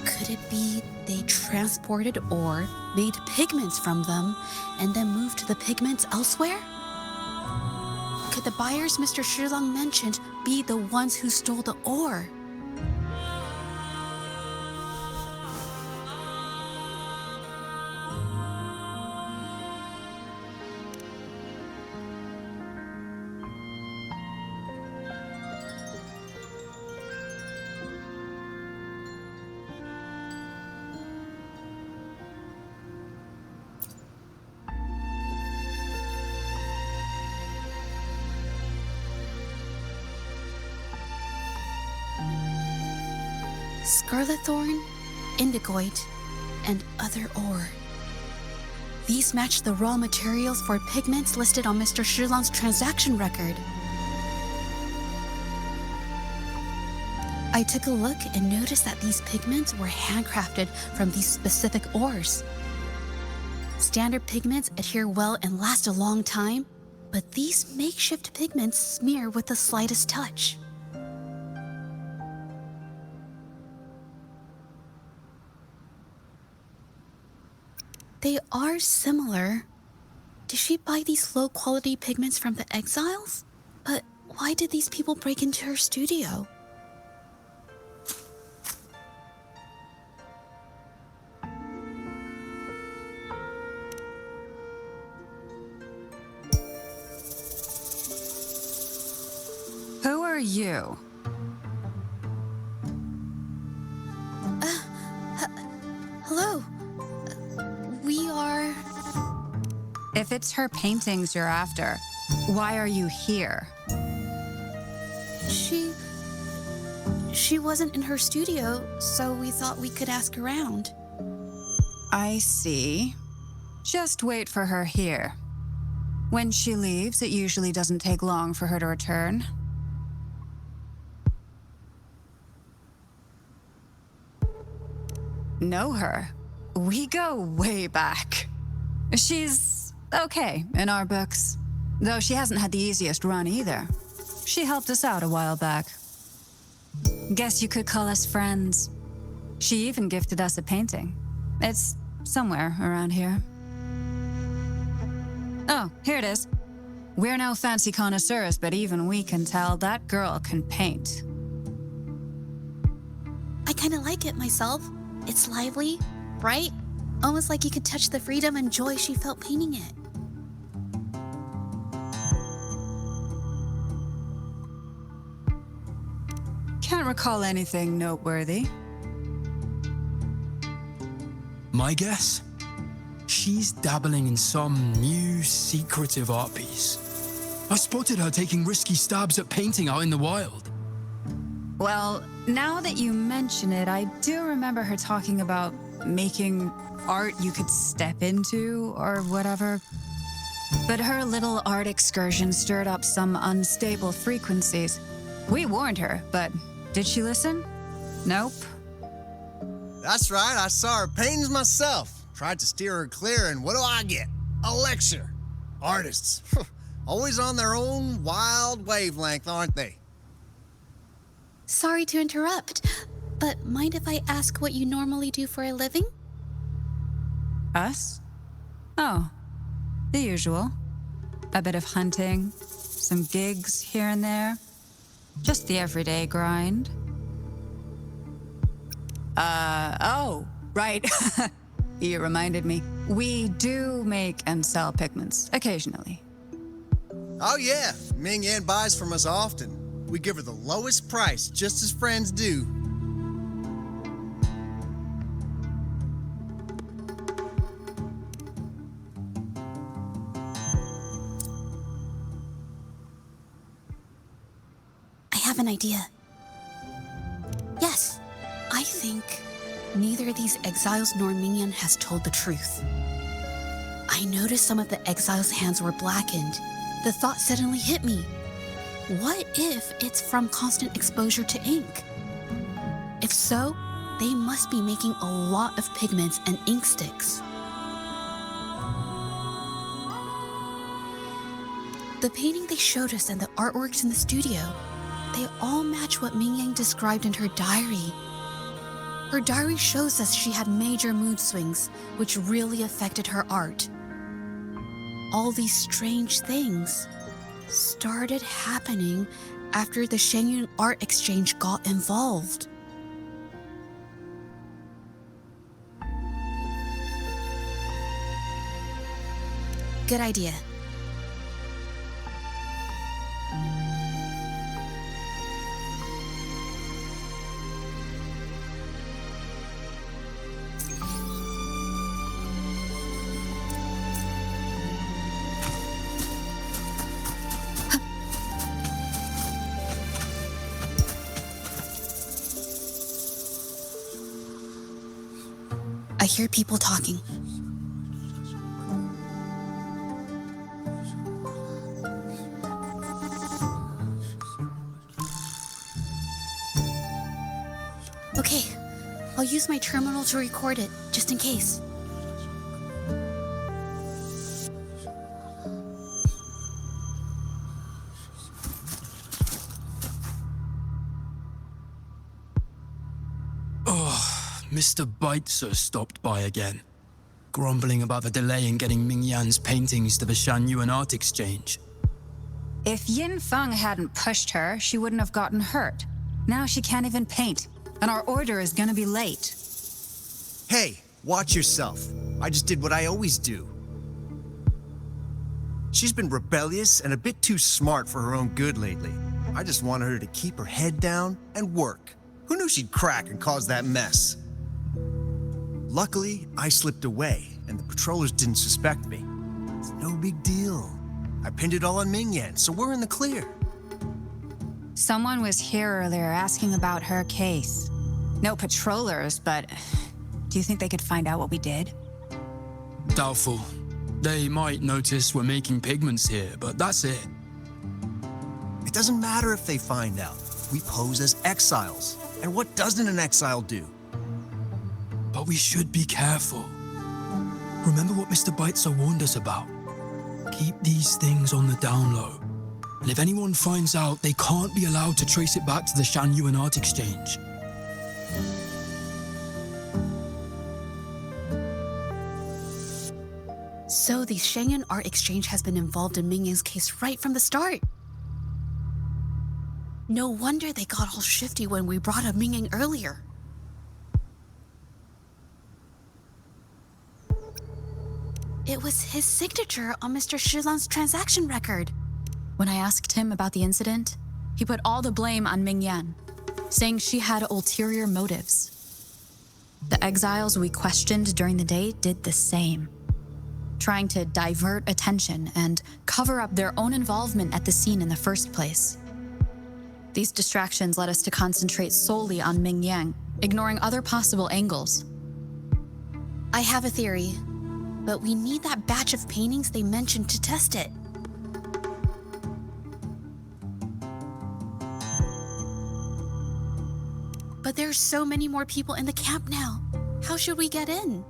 Could it be they transported ore, made pigments from them, and then moved the pigments elsewhere? Could the buyers Mr. Shilong mentioned be the ones who stole the ore? Scarlet thorn, indigoite, and other ore. These match the raw materials for pigments listed on Mr. Shilong's transaction record. I took a look and noticed that these pigments were handcrafted from these specific ores. Standard pigments adhere well and last a long time, but these makeshift pigments smear with the slightest touch. They are similar. Did she buy these low-quality pigments from the exiles? But why did these people break into her studio? Who are you? Hello. We are... If it's her paintings you're after, why are you here? She wasn't in her studio, so we thought we could ask around. I see. Just wait for her here. When she leaves, it usually doesn't take long for her to return. Know her? We go way back. She's okay in our books, though she hasn't had the easiest run either. She helped us out a while back. Guess you could call us friends. She even gifted us a painting. It's somewhere around here. Oh, here it is. We're no fancy connoisseurs, but even we can tell that girl can paint. I kind of like it myself. It's lively, bright, almost like you could touch the freedom and joy she felt painting it. Can't recall anything noteworthy. My guess? She's dabbling in some new secretive art piece. I spotted her taking risky stabs at painting out in the wild. Well, now that you mention it, I do remember her talking about making art you could step into or whatever. But her little art excursion stirred up some unstable frequencies. We warned her, but did she listen? Nope. That's right, I saw her paintings myself. Tried to steer her clear, and what do I get? A lecture. Artists, always on their own wild wavelength, aren't they? Sorry to interrupt, But mind if I ask what you normally do for a living? Us? Oh, the usual. A bit of hunting, some gigs here and there. Just the everyday grind. Oh, right. You reminded me. We do make and sell pigments, occasionally. Oh yeah, Ming Yan buys from us often. We give her the lowest price, just as friends do. I have an idea. Yes, I think neither these exiles nor Mingyan has told the truth. I noticed some of the exiles' hands were blackened. The thought suddenly hit me. What if it's from constant exposure to ink? If so, they must be making a lot of pigments and ink sticks. The painting they showed us and the artworks in the studio, they all match what Mingyang described in her diary. Her diary shows us she had major mood swings, which really affected her art. All these strange things started happening after the Shenyun Art Exchange got involved. Good idea. I hear people talking. Okay, I'll use my terminal to record it, just in case. Mr. Baitzer stopped by again, grumbling about the delay in getting Ming Yan's paintings to the Shanyuan Art Exchange. If Yin Feng hadn't pushed her, she wouldn't have gotten hurt. Now she can't even paint, and our order is gonna be late. Hey, watch yourself. I just did what I always do. She's been rebellious and a bit too smart for her own good lately. I just wanted her to keep her head down and work. Who knew she'd crack and cause that mess? Luckily, I slipped away, and the patrollers didn't suspect me. It's no big deal. I pinned it all on Ming Yan, so we're in the clear. Someone was here earlier asking about her case. No patrollers, but do you think they could find out what we did? Doubtful. They might notice we're making pigments here, but that's it. It doesn't matter if they find out. We pose as exiles. And what doesn't an exile do? But we should be careful. Remember what Mr. Baitzer warned us about. Keep these things on the down low. And if anyone finds out, they can't be allowed to trace it back to the Shanyuan Art Exchange. So the Shenyun Art Exchange has been involved in Mingyang's case right from the start. No wonder they got all shifty when we brought up Mingyang earlier. It was his signature on Mr. Shilan's transaction record. When I asked him about the incident, he put all the blame on Ming Yan, saying she had ulterior motives. The exiles we questioned during the day did the same, trying to divert attention and cover up their own involvement at the scene in the first place. These distractions led us to concentrate solely on Ming Yang, ignoring other possible angles. I have a theory, but we need that batch of paintings they mentioned to test it. But there's so many more people in the camp now. How should we get in?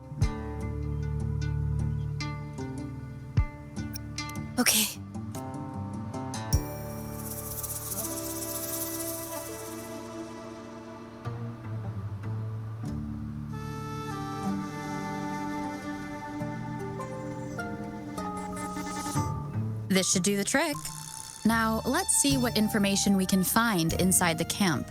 Okay. This should do the trick. Now, let's see what information we can find inside the camp.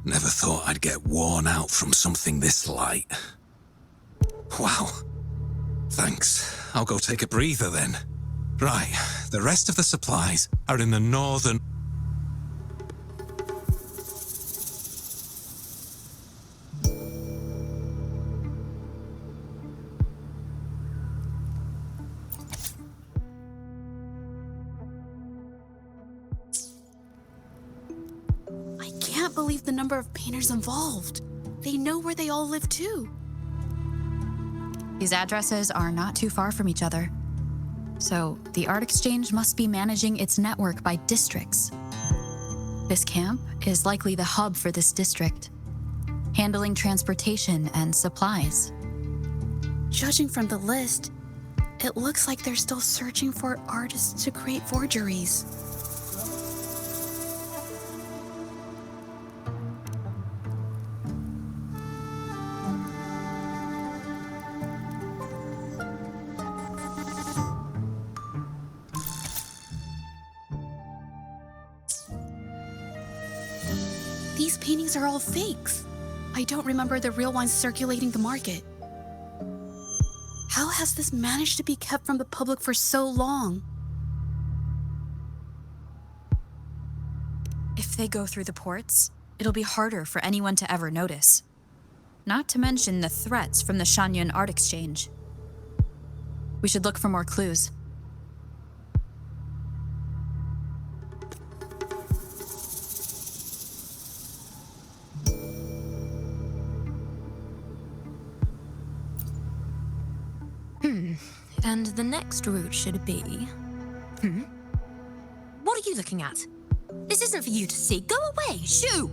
Never thought I'd get worn out from something this light. Wow. Thanks. I'll go take a breather then. Right, the rest of the supplies are in the northern... I can't believe the number of painters involved. They know where they all live too. These addresses are not too far from each other. So the Art Exchange must be managing its network by districts. This camp is likely the hub for this district, handling transportation and supplies. Judging from the list, it looks like they're still searching for artists to create forgeries. These paintings are all fakes. I don't remember the real ones circulating the market. How has this managed to be kept from the public for so long? If they go through the ports, it'll be harder for anyone to ever notice. Not to mention the threats from the Shanyun Art Exchange. We should look for more clues. And the next route should be... What are you looking at? This isn't for you to see. Go away! Shoo!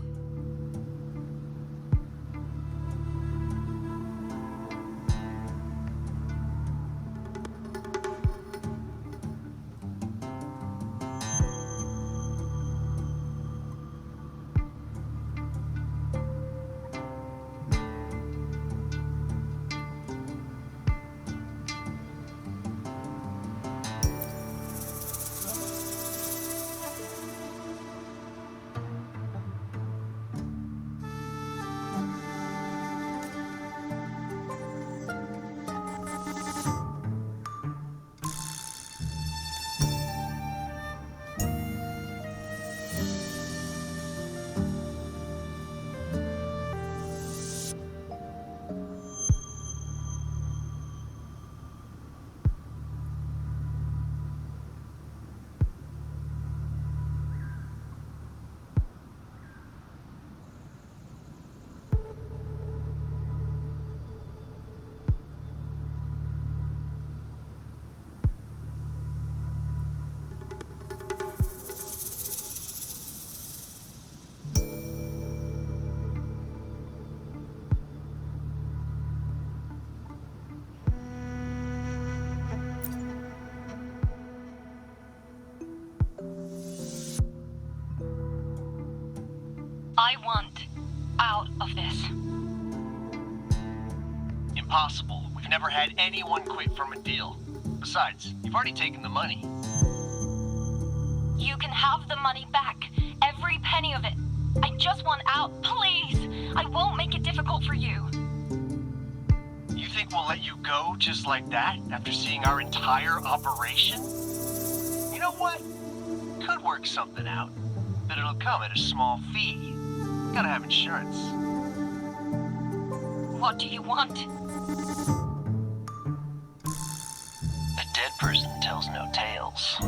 I want out of this. Impossible. We've never had anyone quit from a deal. Besides, you've already taken the money. You can have the money back. Every penny of it. I just want out, please. I won't make it difficult for you. You think we'll let you go just like that after seeing our entire operation? You know what? Could work something out, but it'll come at a small fee. Gotta have insurance. What do you want? A dead person tells no tales.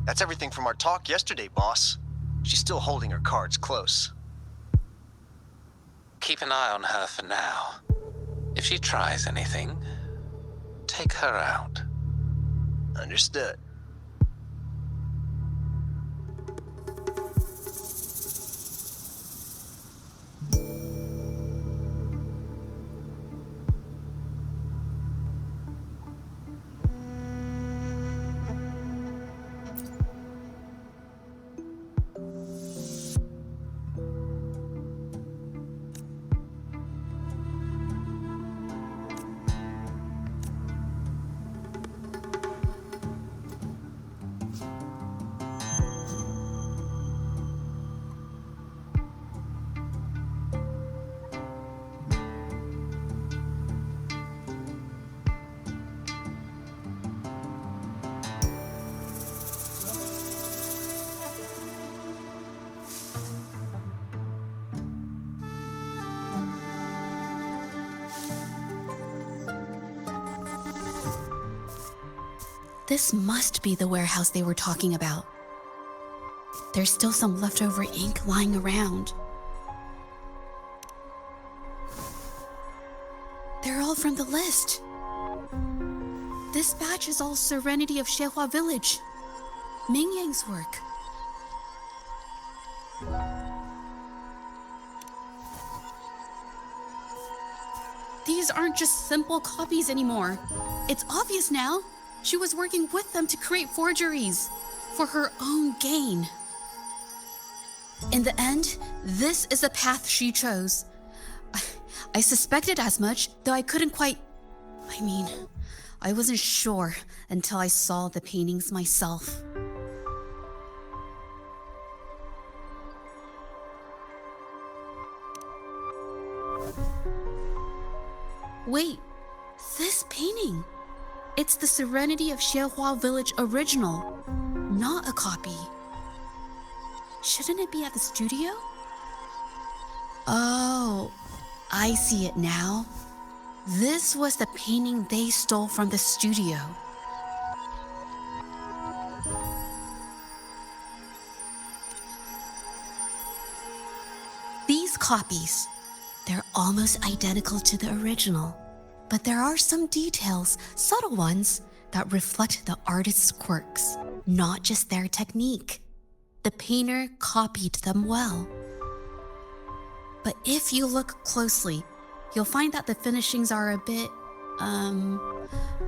That's everything from our talk yesterday, boss. She's still holding her cards close. Keep an eye on her for now. If she tries anything, take her out. Understood. This must be the warehouse they were talking about. There's still some leftover ink lying around. They're all from the list. This batch is all Serenity of Xehua Village. Mingyang's work. These aren't just simple copies anymore. It's obvious now. She was working with them to create forgeries for her own gain. In the end, this is the path she chose. I suspected as much, though I couldn't quite... I wasn't sure until I saw the paintings myself. Wait, this painting. It's the Serenity of Xehua Village original, not a copy. Shouldn't it be at the studio? Oh, I see it now. This was the painting they stole from the studio. These copies, they're almost identical to the original, but there are some details, subtle ones, that reflect the artist's quirks, not just their technique. The painter copied them well. But if you look closely, you'll find that the finishings are a bit,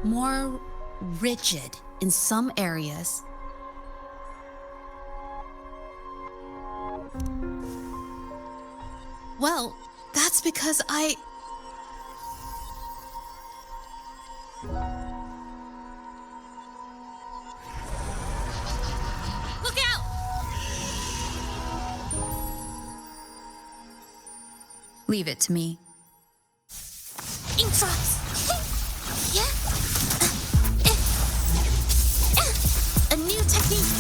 more rigid in some areas. Well, that's because Look out! Leave it to me. Ink drops! Yeah? A new technique!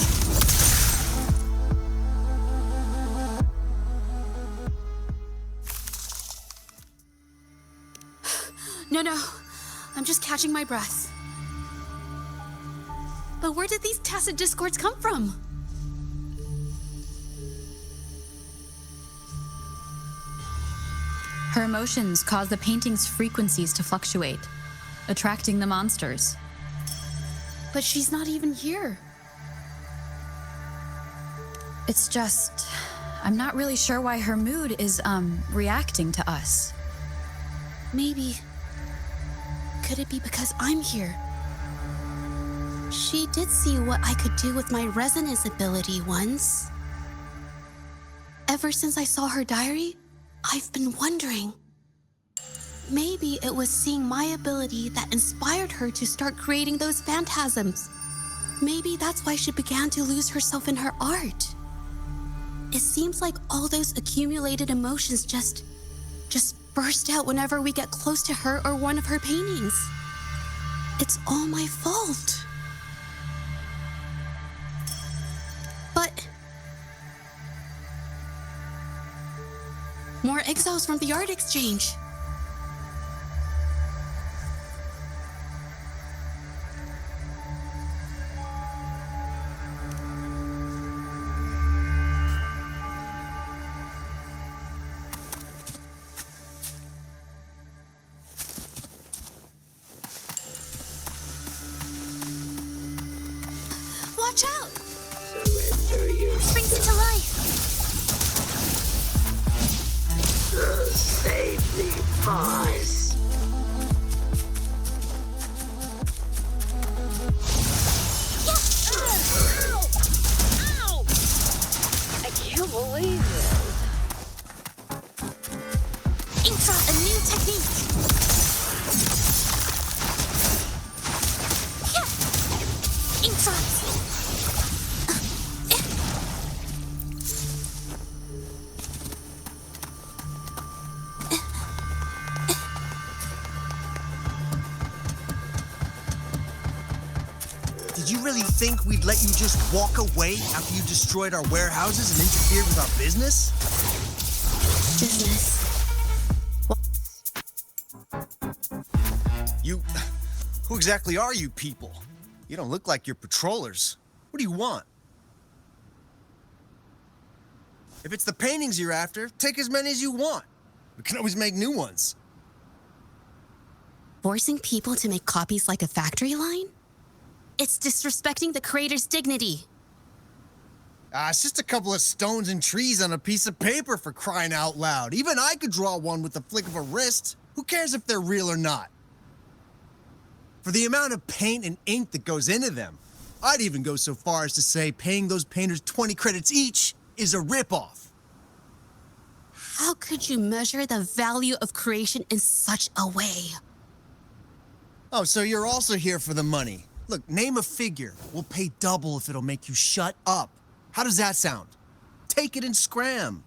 No, I'm just catching my breath. But where did these tacit discords come from? Her emotions cause the painting's frequencies to fluctuate, attracting the monsters. But she's not even here. It's just, I'm not really sure why her mood is, reacting to us. Maybe. Could it be because I'm here? She did see what I could do with my resonance ability once. Ever since I saw her diary, I've been wondering. Maybe it was seeing my ability that inspired her to start creating those phantasms. Maybe that's why she began to lose herself in her art. It seems like all those accumulated emotions just burst out whenever we get close to her or one of her paintings. It's all my fault. But more exiles from the art exchange. Watch out! Brings it to life. Save me, boss. Ow! Ow! I can't believe it. Ink drop, a new technique. Yeah. Ink drops. Did you really think we'd let you just walk away after you destroyed our warehouses and interfered with our business? Business. Who exactly are you people? You don't look like your patrollers. What do you want? If it's the paintings you're after, take as many as you want. We can always make new ones. Forcing people to make copies like a factory line? It's disrespecting the creator's dignity. It's just a couple of stones and trees on a piece of paper, for crying out loud. Even I could draw one with the flick of a wrist. Who cares if they're real or not? For the amount of paint and ink that goes into them, I'd even go so far as to say paying those painters 20 credits each is a ripoff. How could you measure the value of creation in such a way? Oh, so you're also here for the money. Look, name a figure. We'll pay double if it'll make you shut up. How does that sound? Take it and scram.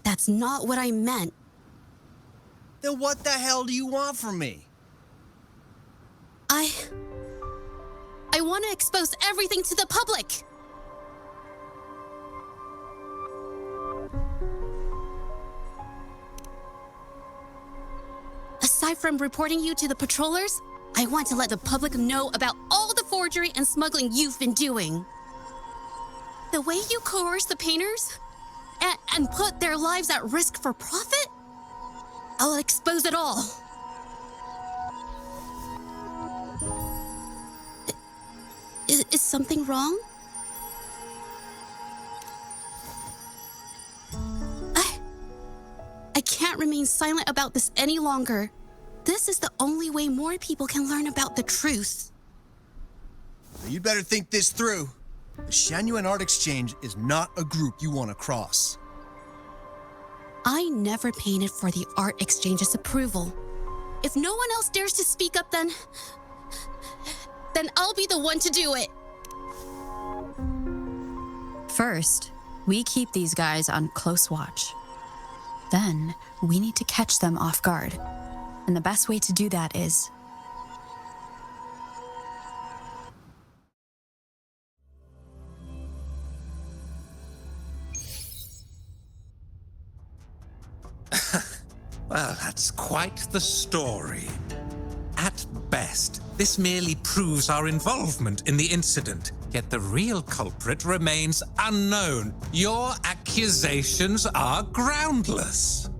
That's not what I meant. Then what the hell do you want from me? I want to expose everything to the public. Aside from reporting you to the patrollers, I want to let the public know about all the forgery and smuggling you've been doing. The way you coerce the painters and put their lives at risk for profit? I'll expose it all. Is something wrong? I can't remain silent about this any longer. This is the only way more people can learn about the truth. You'd better think this through. The Shanyuan Art Exchange is not a group you want to cross. I never painted for the Art Exchange's approval. If no one else dares to speak up, then I'll be the one to do it. First, we keep these guys on close watch. Then, we need to catch them off guard. And the best way to do that is... Well, that's quite the story. At best, this merely proves our involvement in the incident, yet the real culprit remains unknown. Your accusations are groundless.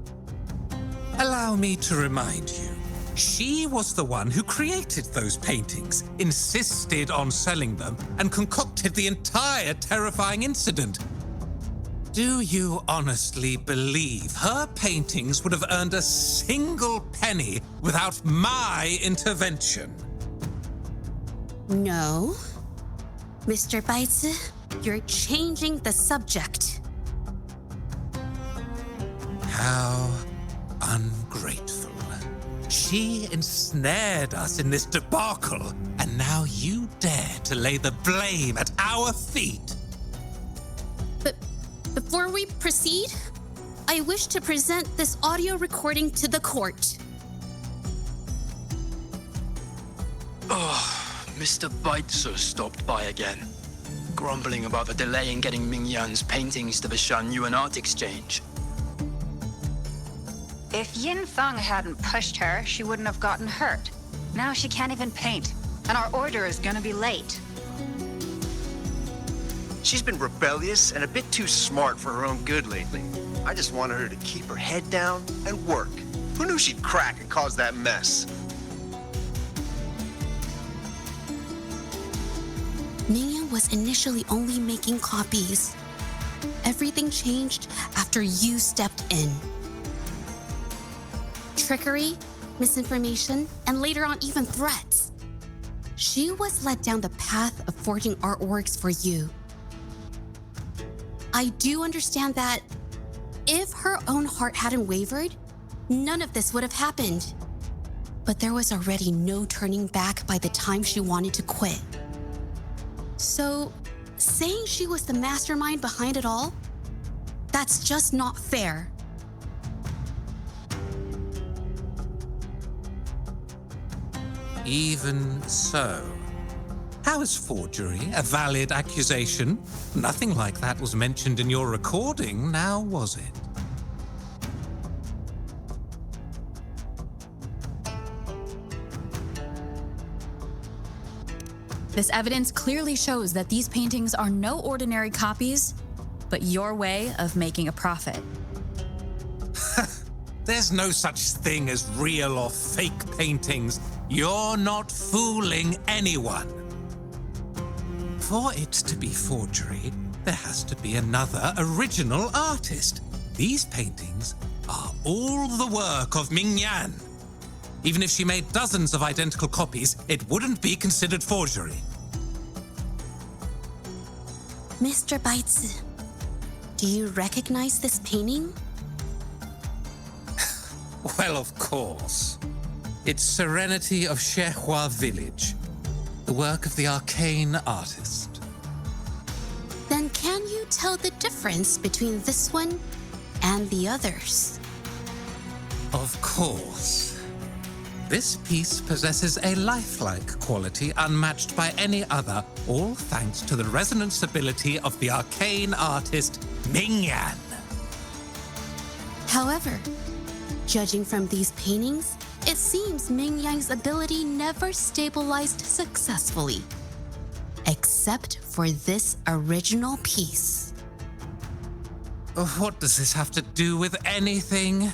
Allow me to remind you, she was the one who created those paintings, insisted on selling them, and concocted the entire terrifying incident. Do you honestly believe her paintings would have earned a single penny without my intervention? No. Mr. Baitsu, you're changing the subject. How ungrateful. She ensnared us in this debacle, and now you dare to lay the blame at our feet. But before we proceed, I wish to present this audio recording to the court. Oh, Mr. Baitsu stopped by again, grumbling about the delay in getting Mingyan's paintings to the Shanyuan Art Exchange. If Yin Feng hadn't pushed her, she wouldn't have gotten hurt. Now she can't even paint, and our order is gonna be late. She's been rebellious and a bit too smart for her own good lately. I just wanted her to keep her head down and work. Who knew she'd crack and cause that mess? Mingyan was initially only making copies. Everything changed after you stepped in. Trickery, misinformation, and later on even threats. She was led down the path of forging artworks for you. I do understand that if her own heart hadn't wavered, none of this would have happened. But there was already no turning back by the time she wanted to quit. So, saying she was the mastermind behind it all, that's just not fair. Even so, how is forgery a valid accusation? Nothing like that was mentioned in your recording, now was it? This evidence clearly shows that these paintings are no ordinary copies, but your way of making a profit. There's no such thing as real or fake paintings. You're not fooling anyone. For it to be forgery, there has to be another original artist. These paintings are all the work of Ming Yan. Even if she made dozens of identical copies, it wouldn't be considered forgery. Mr. Baitsu, do you recognize this painting? Well, of course. It's Serenity of Shehua Village, the work of the arcane artist. Then can you tell the difference between this one and the others? Of course. This piece possesses a lifelike quality unmatched by any other, all thanks to the resonance ability of the arcane artist Ming Yan. However, judging from these paintings, it seems Ming Yan's ability never stabilized successfully, except for this original piece. What does this have to do with anything?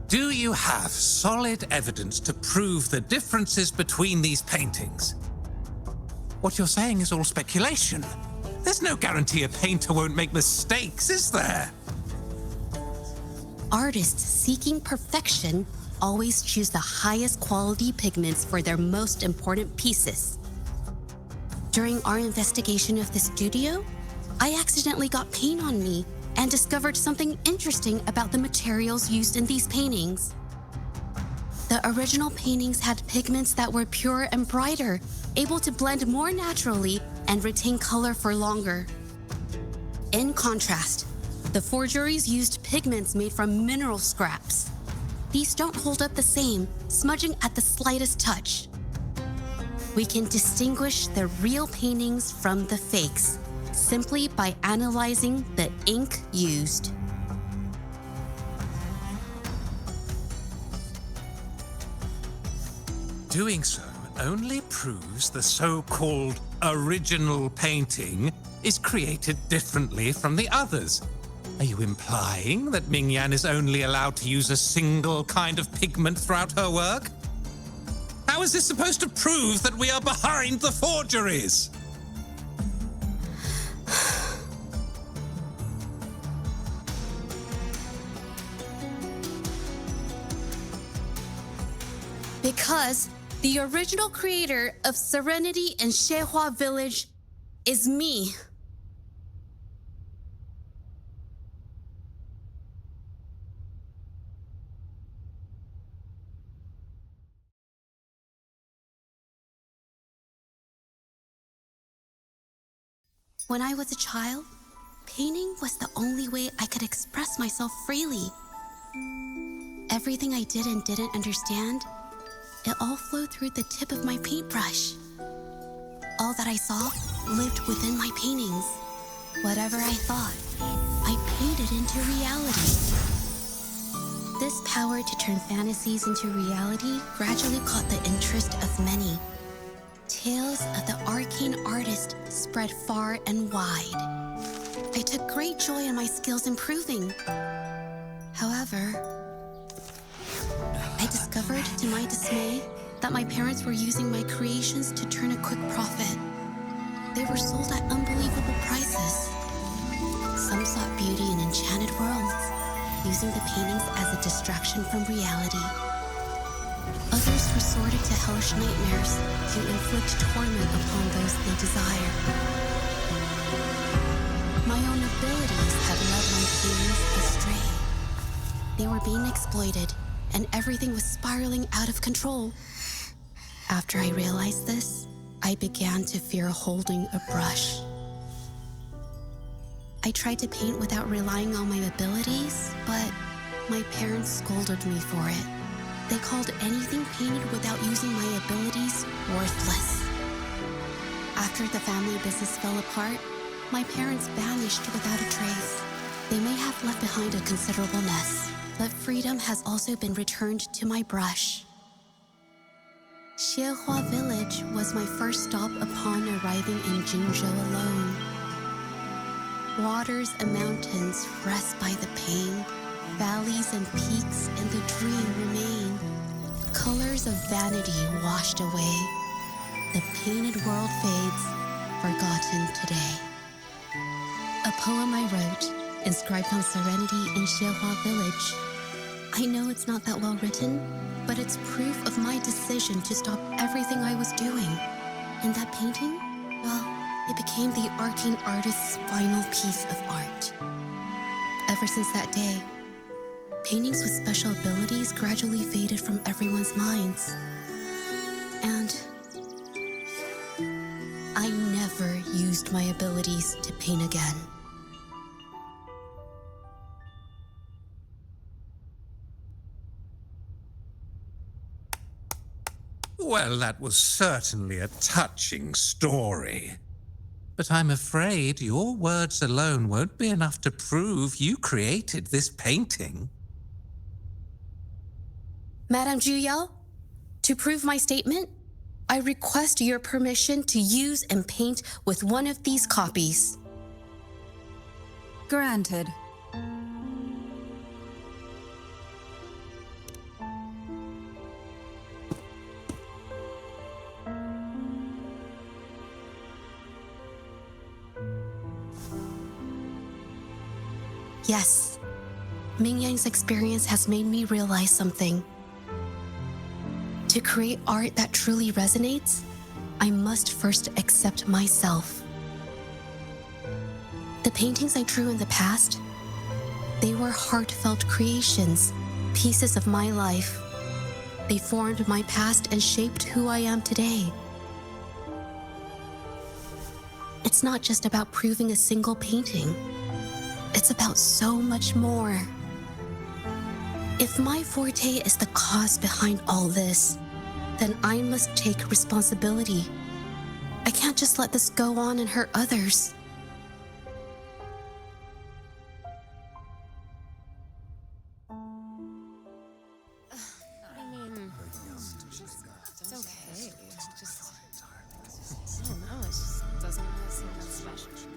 Do you have solid evidence to prove the differences between these paintings? What you're saying is all speculation. There's no guarantee a painter won't make mistakes, is there? Artists seeking perfection always choose the highest quality pigments for their most important pieces. During our investigation of the studio, I accidentally got paint on me and discovered something interesting about the materials used in these paintings. The original paintings had pigments that were pure and brighter, able to blend more naturally and retain color for longer. In contrast, the forgeries used pigments made from mineral scraps. These don't hold up the same, smudging at the slightest touch. We can distinguish the real paintings from the fakes simply by analyzing the ink used. Doing so only proves the so-called original painting is created differently from the others. Are you implying that Ming Yan is only allowed to use a single kind of pigment throughout her work? How is this supposed to prove that we are behind the forgeries? Because the original creator of Serenity and Shehua Village is me. When I was a child, painting was the only way I could express myself freely. Everything I did and didn't understand, it all flowed through the tip of my paintbrush. All that I saw lived within my paintings. Whatever I thought, I painted into reality. This power to turn fantasies into reality gradually caught the interest of many. Tales of the arcane artist spread far and wide. I took great joy in my skills improving. However, I discovered, to my dismay, that my parents were using my creations to turn a quick profit. They were sold at unbelievable prices. Some sought beauty in enchanted worlds, using the paintings as a distraction from reality. Others resorted to hellish nightmares to inflict torment upon those they desire. My own abilities had led my paintings astray. They were being exploited, and everything was spiraling out of control. After I realized this, I began to fear holding a brush. I tried to paint without relying on my abilities, but my parents scolded me for it. They called anything painted without using my abilities worthless. After the family business fell apart, my parents vanished without a trace. They may have left behind a considerable mess, but freedom has also been returned to my brush. Xiehua village was my first stop upon arriving in Jingzhou alone. Waters and mountains rest by the pain. Valleys and peaks in the dream remain. Colors of vanity washed away. The painted world fades, forgotten today. A poem I wrote, inscribed on serenity in Xiehua village. I know it's not that well written, but it's proof of my decision to stop everything I was doing. And that painting, well, it became the arcane artist's final piece of art. Ever since that day, paintings with special abilities gradually faded from everyone's minds. And I never used my abilities to paint again. Well, that was certainly a touching story. But I'm afraid your words alone won't be enough to prove you created this painting. Madame Juyao, to prove my statement, I request your permission to use and paint with one of these copies. Granted. Yes, Mingyang's experience has made me realize something. To create art that truly resonates, I must first accept myself. The paintings I drew in the past, they were heartfelt creations, pieces of my life. They formed my past and shaped who I am today. It's not just about proving a single painting. It's about so much more. If my forte is the cause behind all this, then I must take responsibility. I can't just let this go on and hurt others. It's okay. Just, I don't know, it just doesn't really seem that special to me.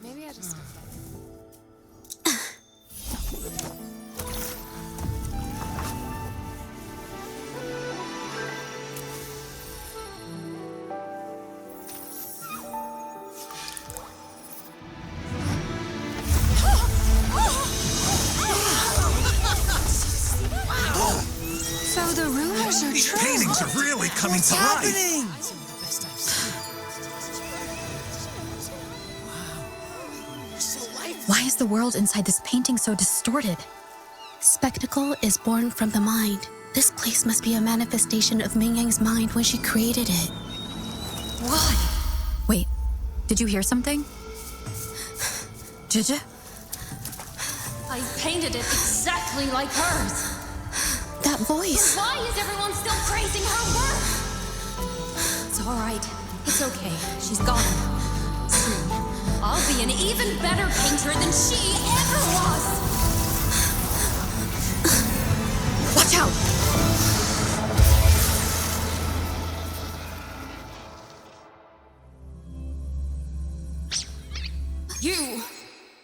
Maybe I just don't get it. So the rumors are These true. paintings are really coming to life. Why is the world inside this painting so distorted? Spectacle is born from the mind. This place must be a manifestation of Mingyang's mind when she created it. What? Wait, did you hear something? Zhezhi? I painted it exactly like hers. That voice. Why is everyone still praising her work? It's all right. It's okay. She's gone. Soon, I'll be an even better painter than she ever was. Watch out! You!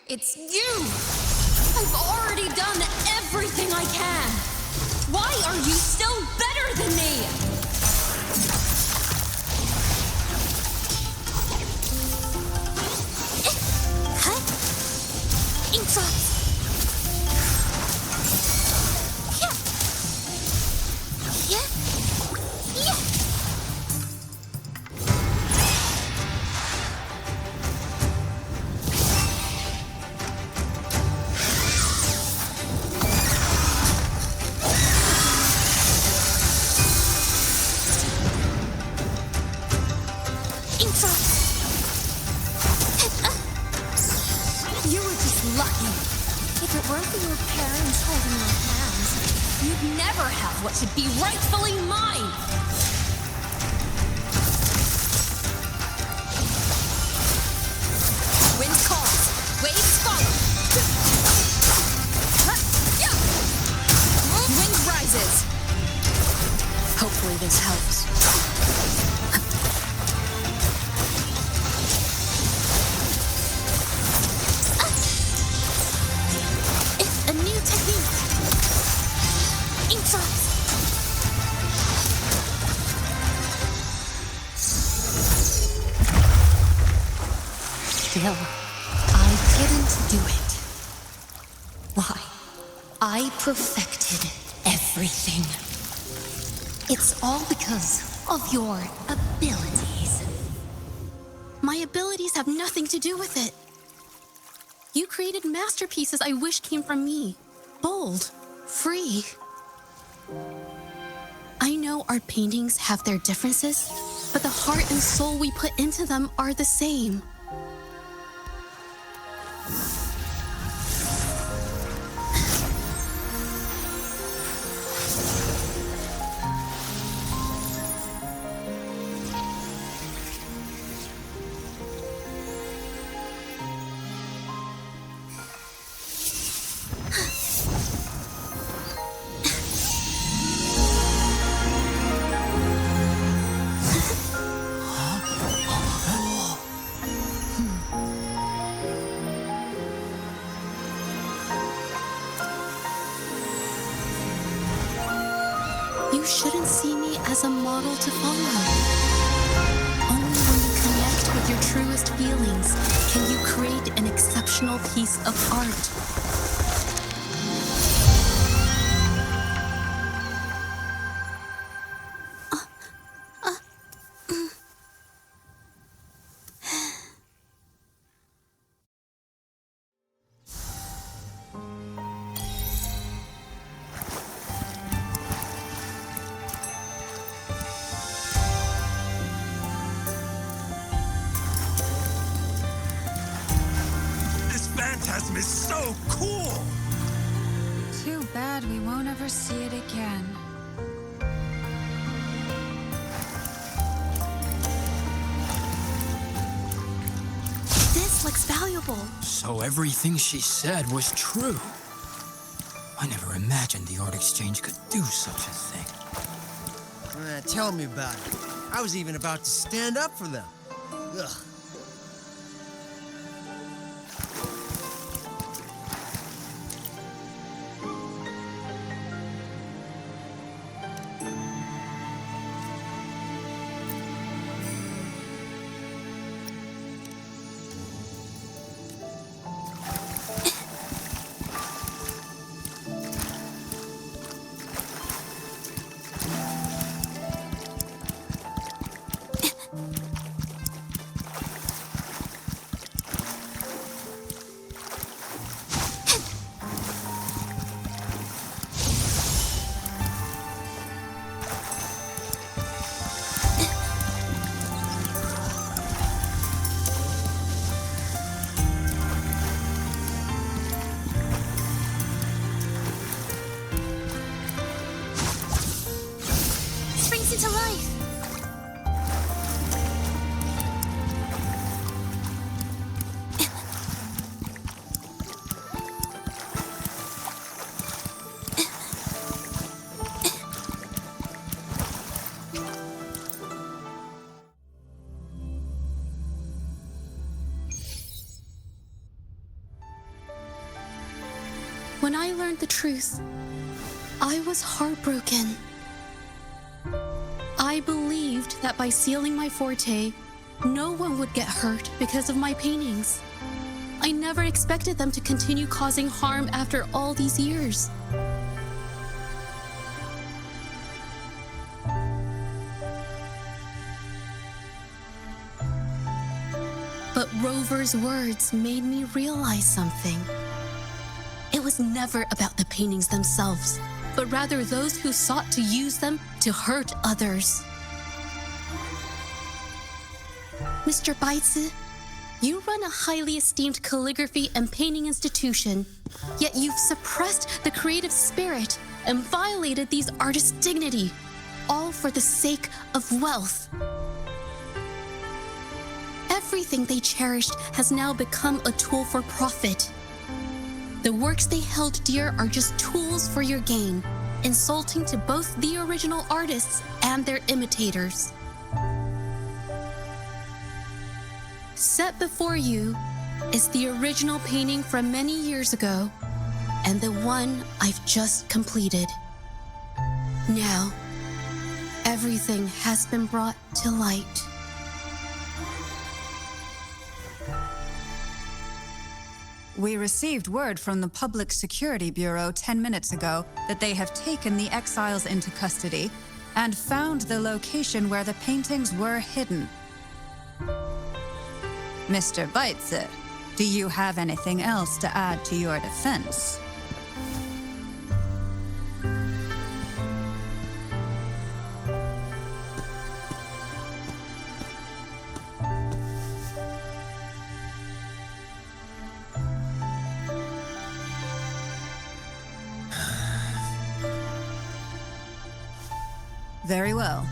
It's you! I've already done everything I can! Why are you still better than me? Ink drops. Yeah. Yeah. Ink drops. You were just lucky. If it weren't for your parents holding your hands, you'd never have what should be rightfully mine! Wind calls, waves follow. Wind rises. still, I didn't do it. Why? I perfected everything. It's all because of your abilities. My abilities have nothing to do with it. You created masterpieces I wish came from me. Bold, free. I know art paintings have their differences, but the heart and soul we put into them are the same. You shouldn't see me as a model to follow. Only when you connect with your truest feelings can you create an exceptional piece of art. Phantasm is so cool! Too bad we won't ever see it again. This looks valuable. So everything she said was true. I never imagined the art exchange could do such a thing. Tell me about it. I was even about to stand up for them. Ugh. Into life. When I learned the truth, I was heartbroken. I believed that by sealing my forte, no one would get hurt because of my paintings. I never expected them to continue causing harm after all these years. But Rover's words made me realize something. It was never about the paintings themselves, but rather those who sought to use them to hurt others. Mr. Baitsu, you run a highly esteemed calligraphy and painting institution, yet you've suppressed the creative spirit and violated these artists' dignity, all for the sake of wealth. Everything they cherished has now become a tool for profit. The works they held dear are just tools for your gain, insulting to both the original artists and their imitators. Set before you is the original painting from many years ago, and the one I've just completed. Now, everything has been brought to light. We received word from the Public Security Bureau 10 minutes ago that they have taken the exiles into custody and found the location where the paintings were hidden. Mr. Beitzer, do you have anything else to add to your defense? Very well.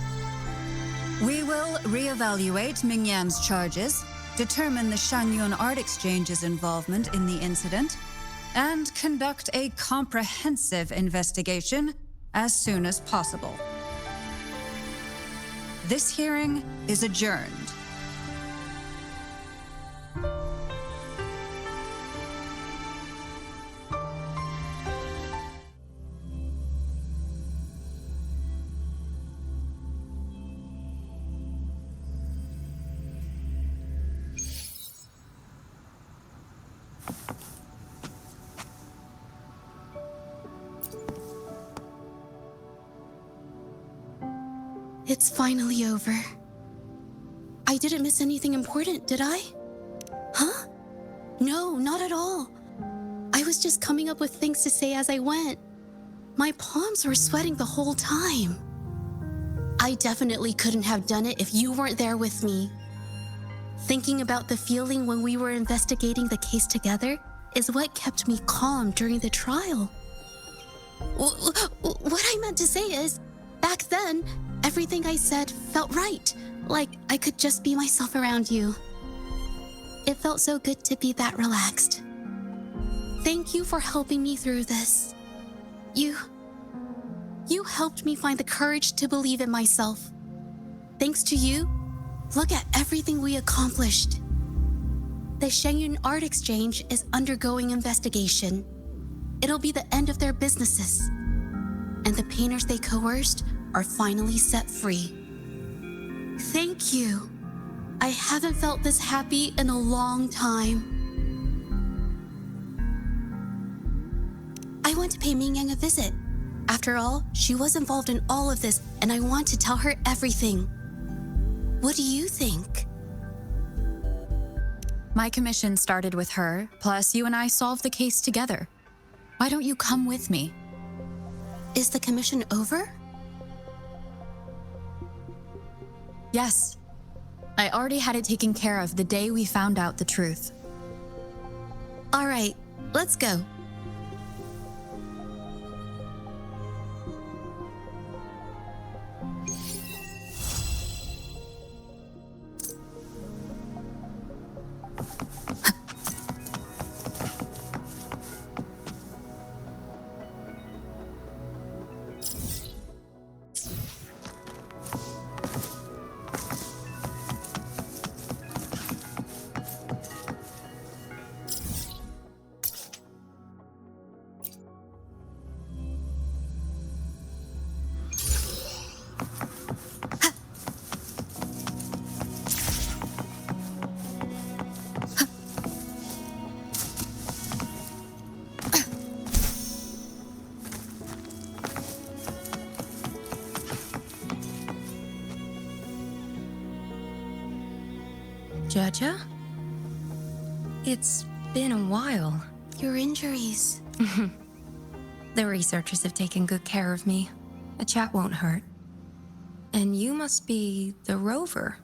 We will reevaluate Mingyan's charges, determine the Shanyun Art Exchange's involvement in the incident, and conduct a comprehensive investigation as soon as possible. This hearing is adjourned. It's finally over. I didn't miss anything important, did I? Huh? No, not at all. I was just coming up with things to say as I went. My palms were sweating the whole time. I definitely couldn't have done it if you weren't there with me. Thinking about the feeling when we were investigating the case together is what kept me calm during the trial. What I meant to say is, back then, everything I said felt right, like I could just be myself around you. It felt so good to be that relaxed. Thank you for helping me through this. You helped me find the courage to believe in myself. Thanks to you, look at everything we accomplished. The Shanyun Art Exchange is undergoing investigation. It'll be the end of their businesses. And the painters they coerced are finally set free. Thank you. I haven't felt this happy in a long time. I want to pay Mingyang a visit. After all, she was involved in all of this, and I want to tell her everything. What do you think? My commission started with her, plus you and I solved the case together. Why don't you come with me? Is the commission over? Yes. I already had it taken care of the day we found out the truth. All right, let's go. Zhezhi? It's been a while. Your injuries. The researchers have taken good care of me. A chat won't hurt. And you must be the rover.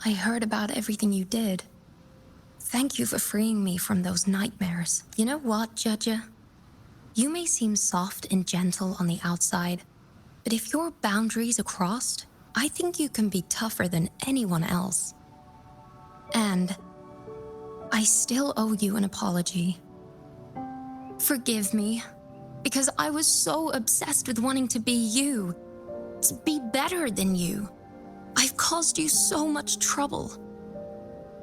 I heard about everything you did. Thank you for freeing me from those nightmares. You know what, Zhezhi? You may seem soft and gentle on the outside, but if your boundaries are crossed, I think you can be tougher than anyone else. And I still owe you an apology. Forgive me, because I was so obsessed with wanting to be you, to be better than you. I've caused you so much trouble.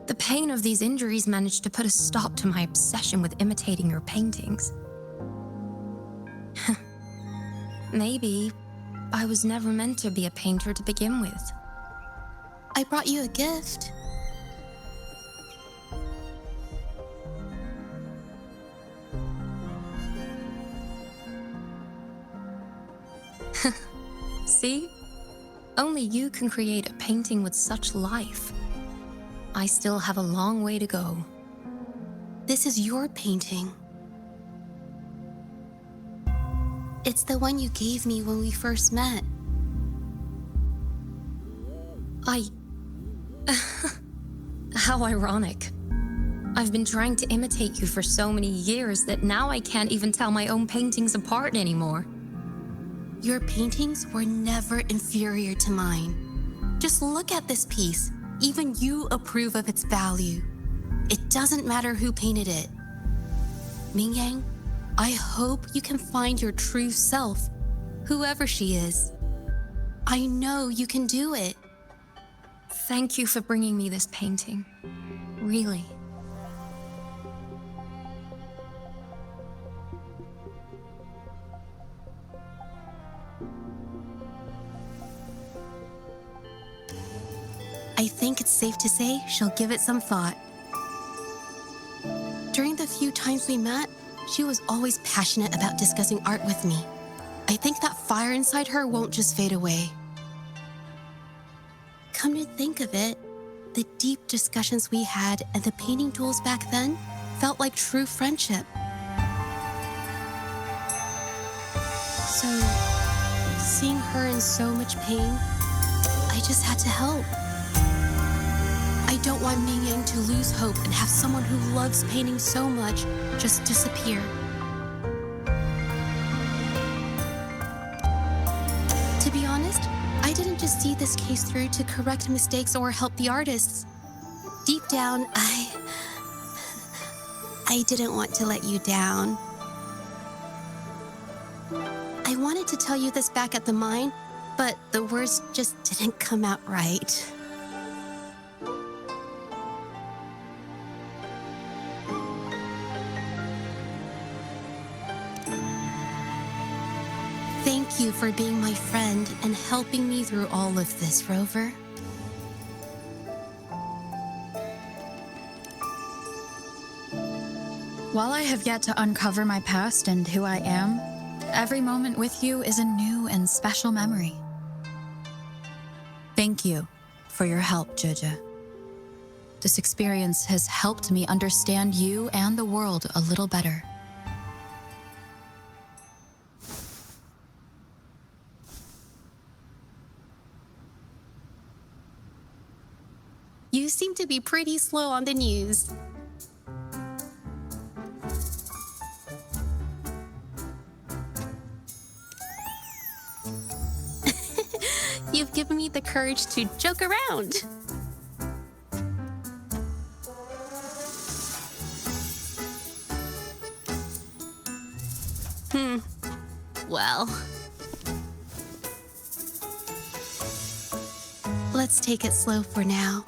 The pain of these injuries managed to put a stop to my obsession with imitating your paintings. Maybe I was never meant to be a painter to begin with. I brought you a gift. See? Only you can create a painting with such life. I still have a long way to go. This is your painting. It's the one you gave me when we first met. How ironic. I've been trying to imitate you for so many years that now I can't even tell my own paintings apart anymore. Your paintings were never inferior to mine. Just look at this piece. Even you approve of its value. It doesn't matter who painted it. Mingyang, I hope you can find your true self, whoever she is. I know you can do it. Thank you for bringing me this painting. Really. I think it's safe to say she'll give it some thought. During the few times we met, she was always passionate about discussing art with me. I think that fire inside her won't just fade away. Come to think of it, the deep discussions we had and the painting duels back then felt like true friendship. So, seeing her in so much pain, I just had to help. I don't want Mingyang to lose hope and have someone who loves painting so much just disappear. To be honest, I didn't just see this case through to correct mistakes or help the artists. Deep down, I didn't want to let you down. I wanted to tell you this back at the mine, but the words just didn't come out right. Thank you for being my friend and helping me through all of this, Rover. While I have yet to uncover my past and who I am, every moment with you is a new and special memory. Thank you for your help, Zhezhi. This experience has helped me understand you and the world a little better. You seem to be pretty slow on the news. You've given me the courage to joke around. Well, let's take it slow for now.